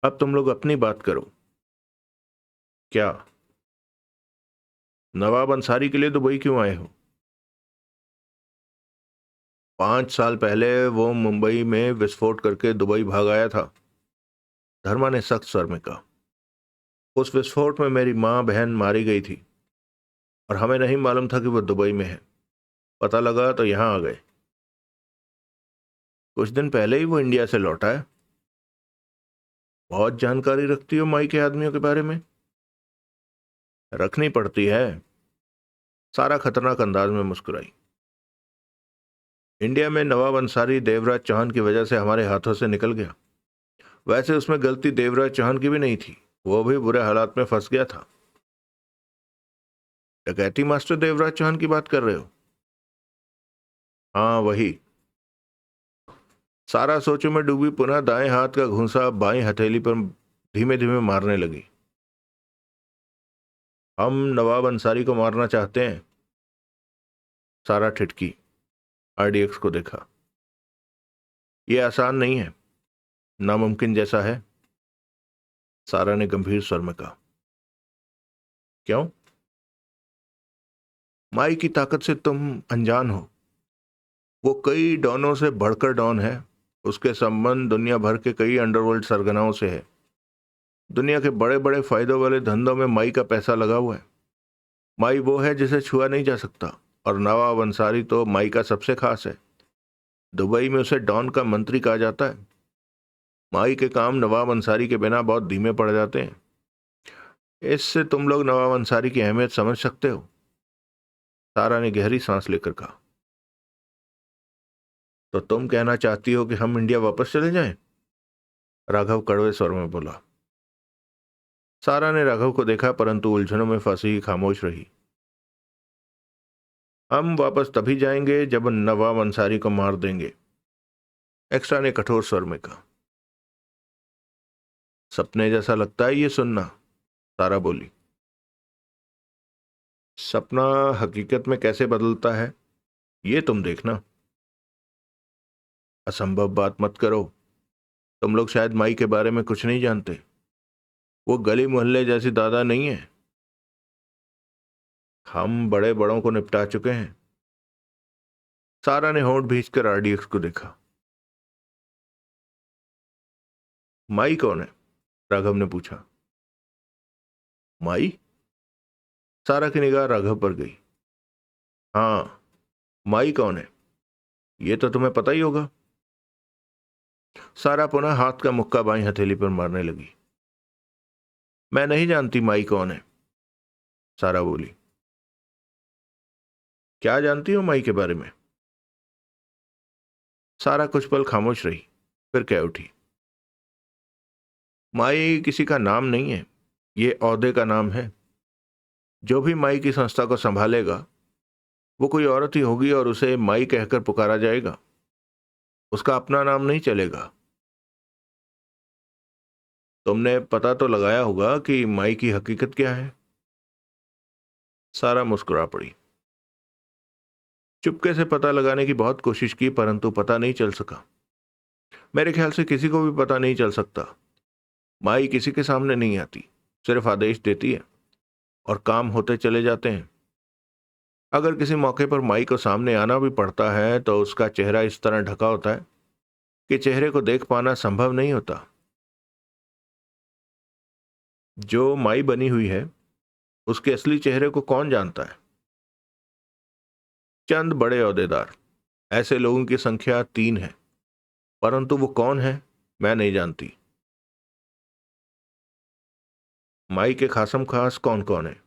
अब तुम लोग अपनी बात करो। क्या? नवाब अंसारी के लिए दुबई क्यों आए हो? 5 साल पहले वो मुंबई में विस्फोट करके दुबई भाग आया था, धर्मा ने सख्त स्वर में कहा। उस विस्फोट में मेरी माँ बहन मारी गई थी और हमें नहीं मालूम था कि वो दुबई में है। पता लगा तो यहां आ गए। कुछ दिन पहले ही वो इंडिया से लौटा है। बहुत जानकारी रखती हो माई के आदमियों के बारे में। रखनी पड़ती है। सारा खतरनाक अंदाज में मुस्कुराई। इंडिया में नवाब अंसारी देवराज चौहान की वजह से हमारे हाथों से निकल गया। वैसे उसमें गलती देवराज चौहान की भी नहीं थी, वो भी बुरे हालात में फंस गया था। डकैती मास्टर देवराज चौहान की बात कर रहे हो? हाँ, वही। सारा सोचों में डूबी पुनः दाएं हाथ का घूंसा बाईं हथेली पर धीमे धीमे मारने लगी। हम नवाब अंसारी को मारना चाहते हैं। सारा ठिठकी। आरडीएक्स को देखा। यह आसान नहीं है, नामुमकिन जैसा है, सारा ने गंभीर स्वर में कहा। क्यों? माई की ताकत से तुम अनजान हो। वो कई डॉनों से बढ़कर डॉन है। उसके संबंध दुनिया भर के कई अंडरवर्ल्ड सरगनाओं से है। दुनिया के बड़े बड़े फायदों वाले धंधों में माई का पैसा लगा हुआ है। माई वो है जिसे छुआ नहीं जा सकता, और नवाब अंसारी तो माई का सबसे खास है। दुबई में उसे डॉन का मंत्री कहा जाता है। माई के काम नवाब अंसारी के बिना बहुत धीमे पड़ जाते हैं। इससे तुम लोग नवाब अंसारी की अहमियत समझ सकते हो, सारा ने गहरी सांस लेकर कहा। तो तुम कहना चाहती हो कि हम इंडिया वापस चले जाएं? राघव कड़वे स्वर में बोला। सारा ने राघव को देखा, परंतु उलझनों में फंसी खामोश रही। हम वापस तभी जाएंगे जब नवाब अंसारी को मार देंगे, एक्स्ट्रा ने कठोर स्वर में कहा। सपने जैसा लगता है ये सुनना, सारा बोली। सपना हकीकत में कैसे बदलता है ये तुम देखना। असंभव बात मत करो। तुम लोग शायद माई के बारे में कुछ नहीं जानते। वो गली मोहल्ले जैसी दादा नहीं है। हम बड़े बड़ों को निपटा चुके हैं। सारा ने होंठ भींचकर आरडीएक्स को देखा। माई कौन है? राघव ने पूछा। माई? सारा की निगाह राघव पर गई। हाँ, माई कौन है ये तो तुम्हें पता ही होगा। सारा पुनः हाथ का मुक्का बाईं हथेली पर मारने लगी। मैं नहीं जानती माई कौन है, सारा बोली। क्या जानती हो माई के बारे में? सारा कुछ पल खामोश रही, फिर कह उठी। माई किसी का नाम नहीं है, ये औहदे का नाम है। जो भी माई की संस्था को संभालेगा वो कोई औरत ही होगी और उसे माई कहकर पुकारा जाएगा। उसका अपना नाम नहीं चलेगा। तुमने पता तो लगाया होगा कि माई की हकीकत क्या है? सारा मुस्कुरा पड़ी। चुपके से पता लगाने की बहुत कोशिश की, परंतु पता नहीं चल सका। मेरे ख्याल से किसी को भी पता नहीं चल सकता। माई किसी के सामने नहीं आती, सिर्फ आदेश देती है और काम होते चले जाते हैं। अगर किसी मौके पर माई को सामने आना भी पड़ता है तो उसका चेहरा इस तरह ढका होता है कि चेहरे को देख पाना संभव नहीं होता। जो माई बनी हुई है उसके असली चेहरे को कौन जानता है? चंद बड़े ओहदेदार। ऐसे लोगों की संख्या 3 है, परंतु वो कौन है मैं नहीं जानती। माई के खासम खास कौन कौन है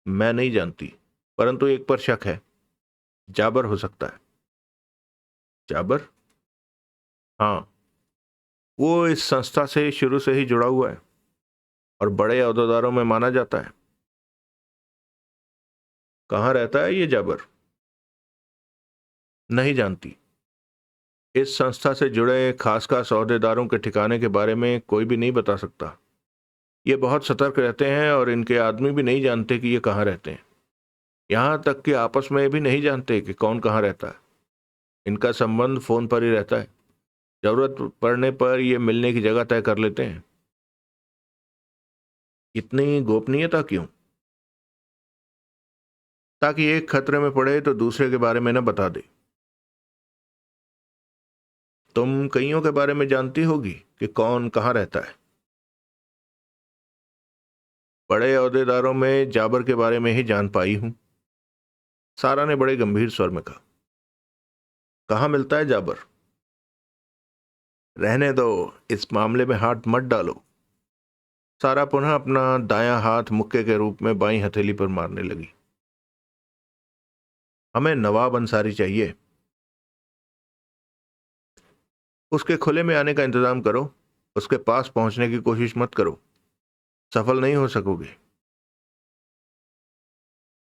मैं नहीं जानती, परंतु एक पर शक है। जाबर हो सकता है। जाबर? हाँ, वो इस संस्था से शुरू से ही जुड़ा हुआ है और बड़े ओहदेदारों में माना जाता है। कहाँ रहता है ये जाबर? नहीं जानती। इस संस्था से जुड़े खास खास ओहदेदारों के ठिकाने के बारे में कोई भी नहीं बता सकता। ये बहुत सतर्क रहते हैं और इनके आदमी भी नहीं जानते कि ये कहाँ रहते हैं। यहाँ तक कि आपस में भी नहीं जानते कि कौन कहाँ रहता है। इनका संबंध फोन पर ही रहता है। जरूरत पड़ने पर ये मिलने की जगह तय कर लेते हैं। इतनी गोपनीयता क्यों? ताकि एक खतरे में पड़े तो दूसरे के बारे में न बता दे। तुम कईयों के बारे में जानती होगी कि कौन कहाँ रहता है। बड़े ओहदेदारों में जाबर के बारे में ही जान पाई हूं। सारा ने बड़े गंभीर स्वर में कहा। कहाँ मिलता है जाबर? रहने दो, इस मामले में हाथ मत डालो। सारा पुनः अपना दायां हाथ मुक्के के रूप में बाईं हथेली पर मारने लगी। हमें नवाब अंसारी चाहिए। उसके खुले में आने का इंतजाम करो। उसके पास पहुंचने की कोशिश मत करो, सफल नहीं हो सकोगे।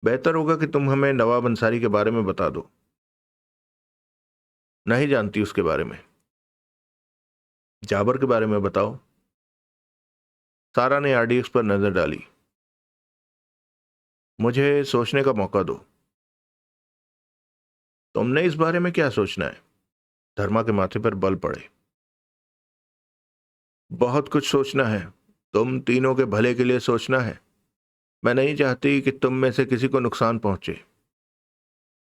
बेहतर होगा कि तुम हमें नवाब अंसारी के बारे में बता दो। नहीं जानती उसके बारे में। जाबर के बारे में बताओ। सारा ने आरडीएक्स पर नजर डाली। मुझे सोचने का मौका दो। तुमने इस बारे में क्या सोचना है? धर्मा के माथे पर बल पड़े। बहुत कुछ सोचना है। तुम तीनों के भले के लिए सोचना है। मैं नहीं चाहती कि तुम में से किसी को नुकसान पहुंचे।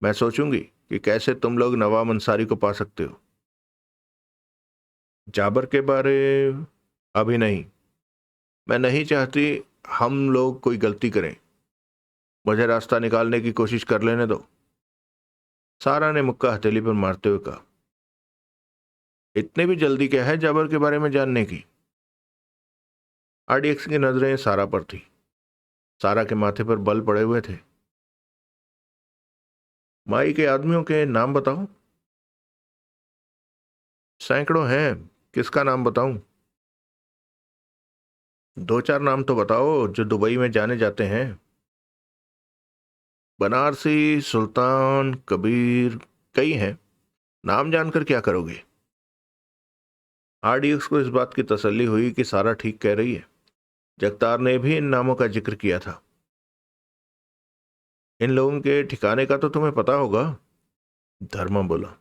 मैं सोचूंगी कि कैसे तुम लोग नवाब अंसारी को पा सकते हो। जाबर के बारे अभी नहीं। मैं नहीं चाहती हम लोग कोई गलती करें। मुझे रास्ता निकालने की कोशिश कर लेने दो। सारा ने मुक्का हथेली पर मारते हुए कहा। इतने भी जल्दी क्या है जाबर के बारे में जानने की? आरडीएक्स की नजरें सारा पर थी। सारा के माथे पर बल पड़े हुए थे। माई के आदमियों के नाम बताओ। सैकड़ों हैं। किसका नाम बताऊं? दो चार नाम तो बताओ जो दुबई में जाने जाते हैं। बनारसी, सुल्तान, कबीर, कई हैं। नाम जानकर क्या करोगे? आरडीएक्स को इस बात की तसल्ली हुई कि सारा ठीक कह रही है। जगतार ने भी इन नामों का जिक्र किया था। इन लोगों के ठिकाने का तो तुम्हें पता होगा। धर्मा बोला।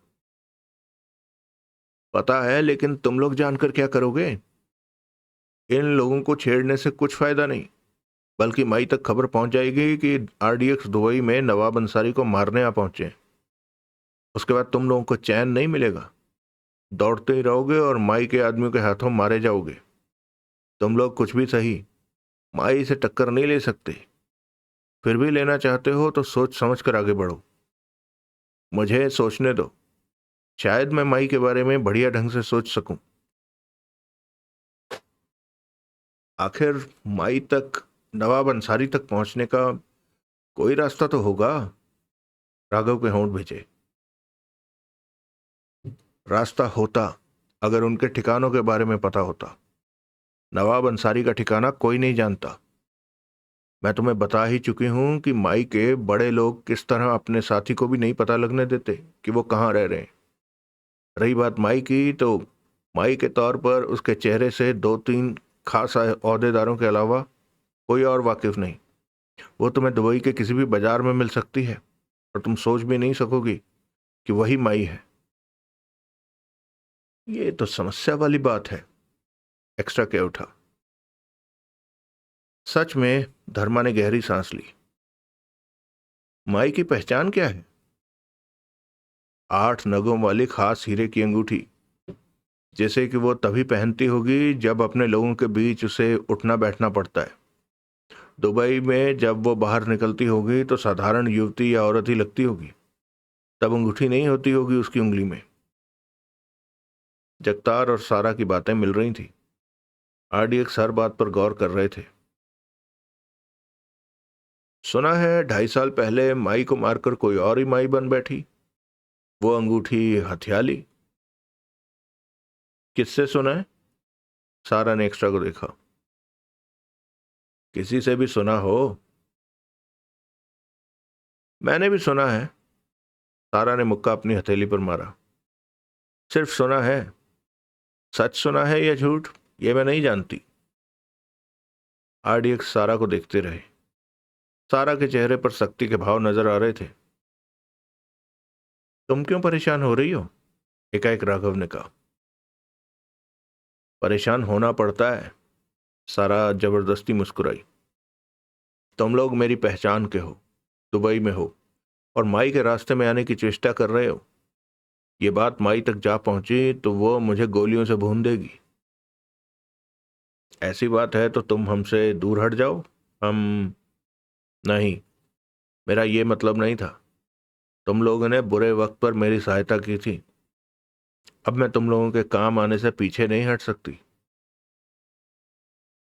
पता है, लेकिन तुम लोग जानकर क्या करोगे? इन लोगों को छेड़ने से कुछ फायदा नहीं, बल्कि मई तक खबर पहुंच जाएगी कि आरडीएक्स दुबई में नवाब अंसारी को मारने आ पहुंचे। उसके बाद तुम लोगों को चैन नहीं मिलेगा। दौड़ते ही रहोगे और माई के आदमियों के हाथों मारे जाओगे। तुम लोग कुछ भी सही, माई से टक्कर नहीं ले सकते। फिर भी लेना चाहते हो तो सोच समझ कर आगे बढ़ो। मुझे सोचने दो। शायद मैं माई के बारे में बढ़िया ढंग से सोच सकूं। आखिर माई तक, नवाब अंसारी तक पहुंचने का कोई रास्ता तो होगा। राघव के होंठ भिजे। रास्ता होता अगर उनके ठिकानों के बारे में पता होता। नवाब अंसारी का ठिकाना कोई नहीं जानता। मैं तुम्हें बता ही चुकी हूं कि माई के बड़े लोग किस तरह अपने साथी को भी नहीं पता लगने देते कि वो कहाँ रह रहे हैं। रही बात माई की, तो माई के तौर पर उसके चेहरे से 2-3 खास ओहदेदारों के अलावा कोई और वाकिफ नहीं। वो तुम्हें दुबई के किसी भी बाजार में मिल सकती है और तुम सोच भी नहीं सकोगी कि वही माई है। ये तो समस्या वाली बात है, एक्स्ट्रा कह उठा। सच में धर्मा ने गहरी सांस ली। माई की पहचान क्या है? 8 नगों वाली खास हीरे की अंगूठी, जैसे कि वो तभी पहनती होगी जब अपने लोगों के बीच उसे उठना बैठना पड़ता है। दुबई में जब वो बाहर निकलती होगी तो साधारण युवती या औरत ही लगती होगी, तब अंगूठी नहीं होती होगी उसकी उंगली में। जगतार और सारा की बातें मिल रही थी। आरडीएक्स हर बात पर गौर कर रहे थे। सुना है 2.5 साल पहले माई को मारकर कोई और ही माई बन बैठी, वो अंगूठी हथियाली। किससे सुना है? सारा ने एक्स्ट्रा को देखा। किसी से भी सुना हो? मैंने भी सुना है। सारा ने मुक्का अपनी हथेली पर मारा। सिर्फ सुना है, सच सुना है या झूठ ये मैं नहीं जानती। आरडीएक्स सारा को देखते रहे। सारा के चेहरे पर सख्ती के भाव नजर आ रहे थे। तुम क्यों परेशान हो रही हो? एकाएक राघव ने कहा। परेशान होना पड़ता है, सारा जबरदस्ती मुस्कुराई। तुम लोग मेरी पहचान के हो, दुबई में हो और माई के रास्ते में आने की चेष्टा कर रहे हो। ये बात माई तक जा पहुंची तो वो मुझे गोलियों से भून देगी। ऐसी बात है तो तुम हमसे दूर हट जाओ। हम नहीं, मेरा ये मतलब नहीं था। तुम लोगों ने बुरे वक्त पर मेरी सहायता की थी, अब मैं तुम लोगों के काम आने से पीछे नहीं हट सकती।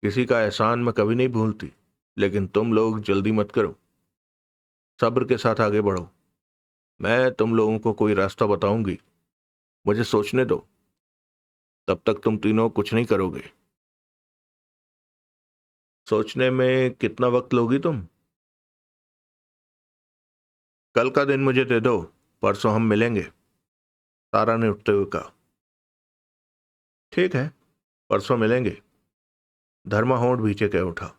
किसी का एहसान मैं कभी नहीं भूलती, लेकिन तुम लोग जल्दी मत करो, सब्र के साथ आगे बढ़ो। मैं तुम लोगों को कोई रास्ता बताऊंगी, मुझे सोचने दो। तब तक तुम तीनों कुछ नहीं करोगे। सोचने में कितना वक्त लोगी तुम? कल का दिन मुझे दे दो, परसों हम मिलेंगे, सारा ने उठते हुए कहा। ठीक है, परसों मिलेंगे, धर्मा होंठ भींचे कह उठा।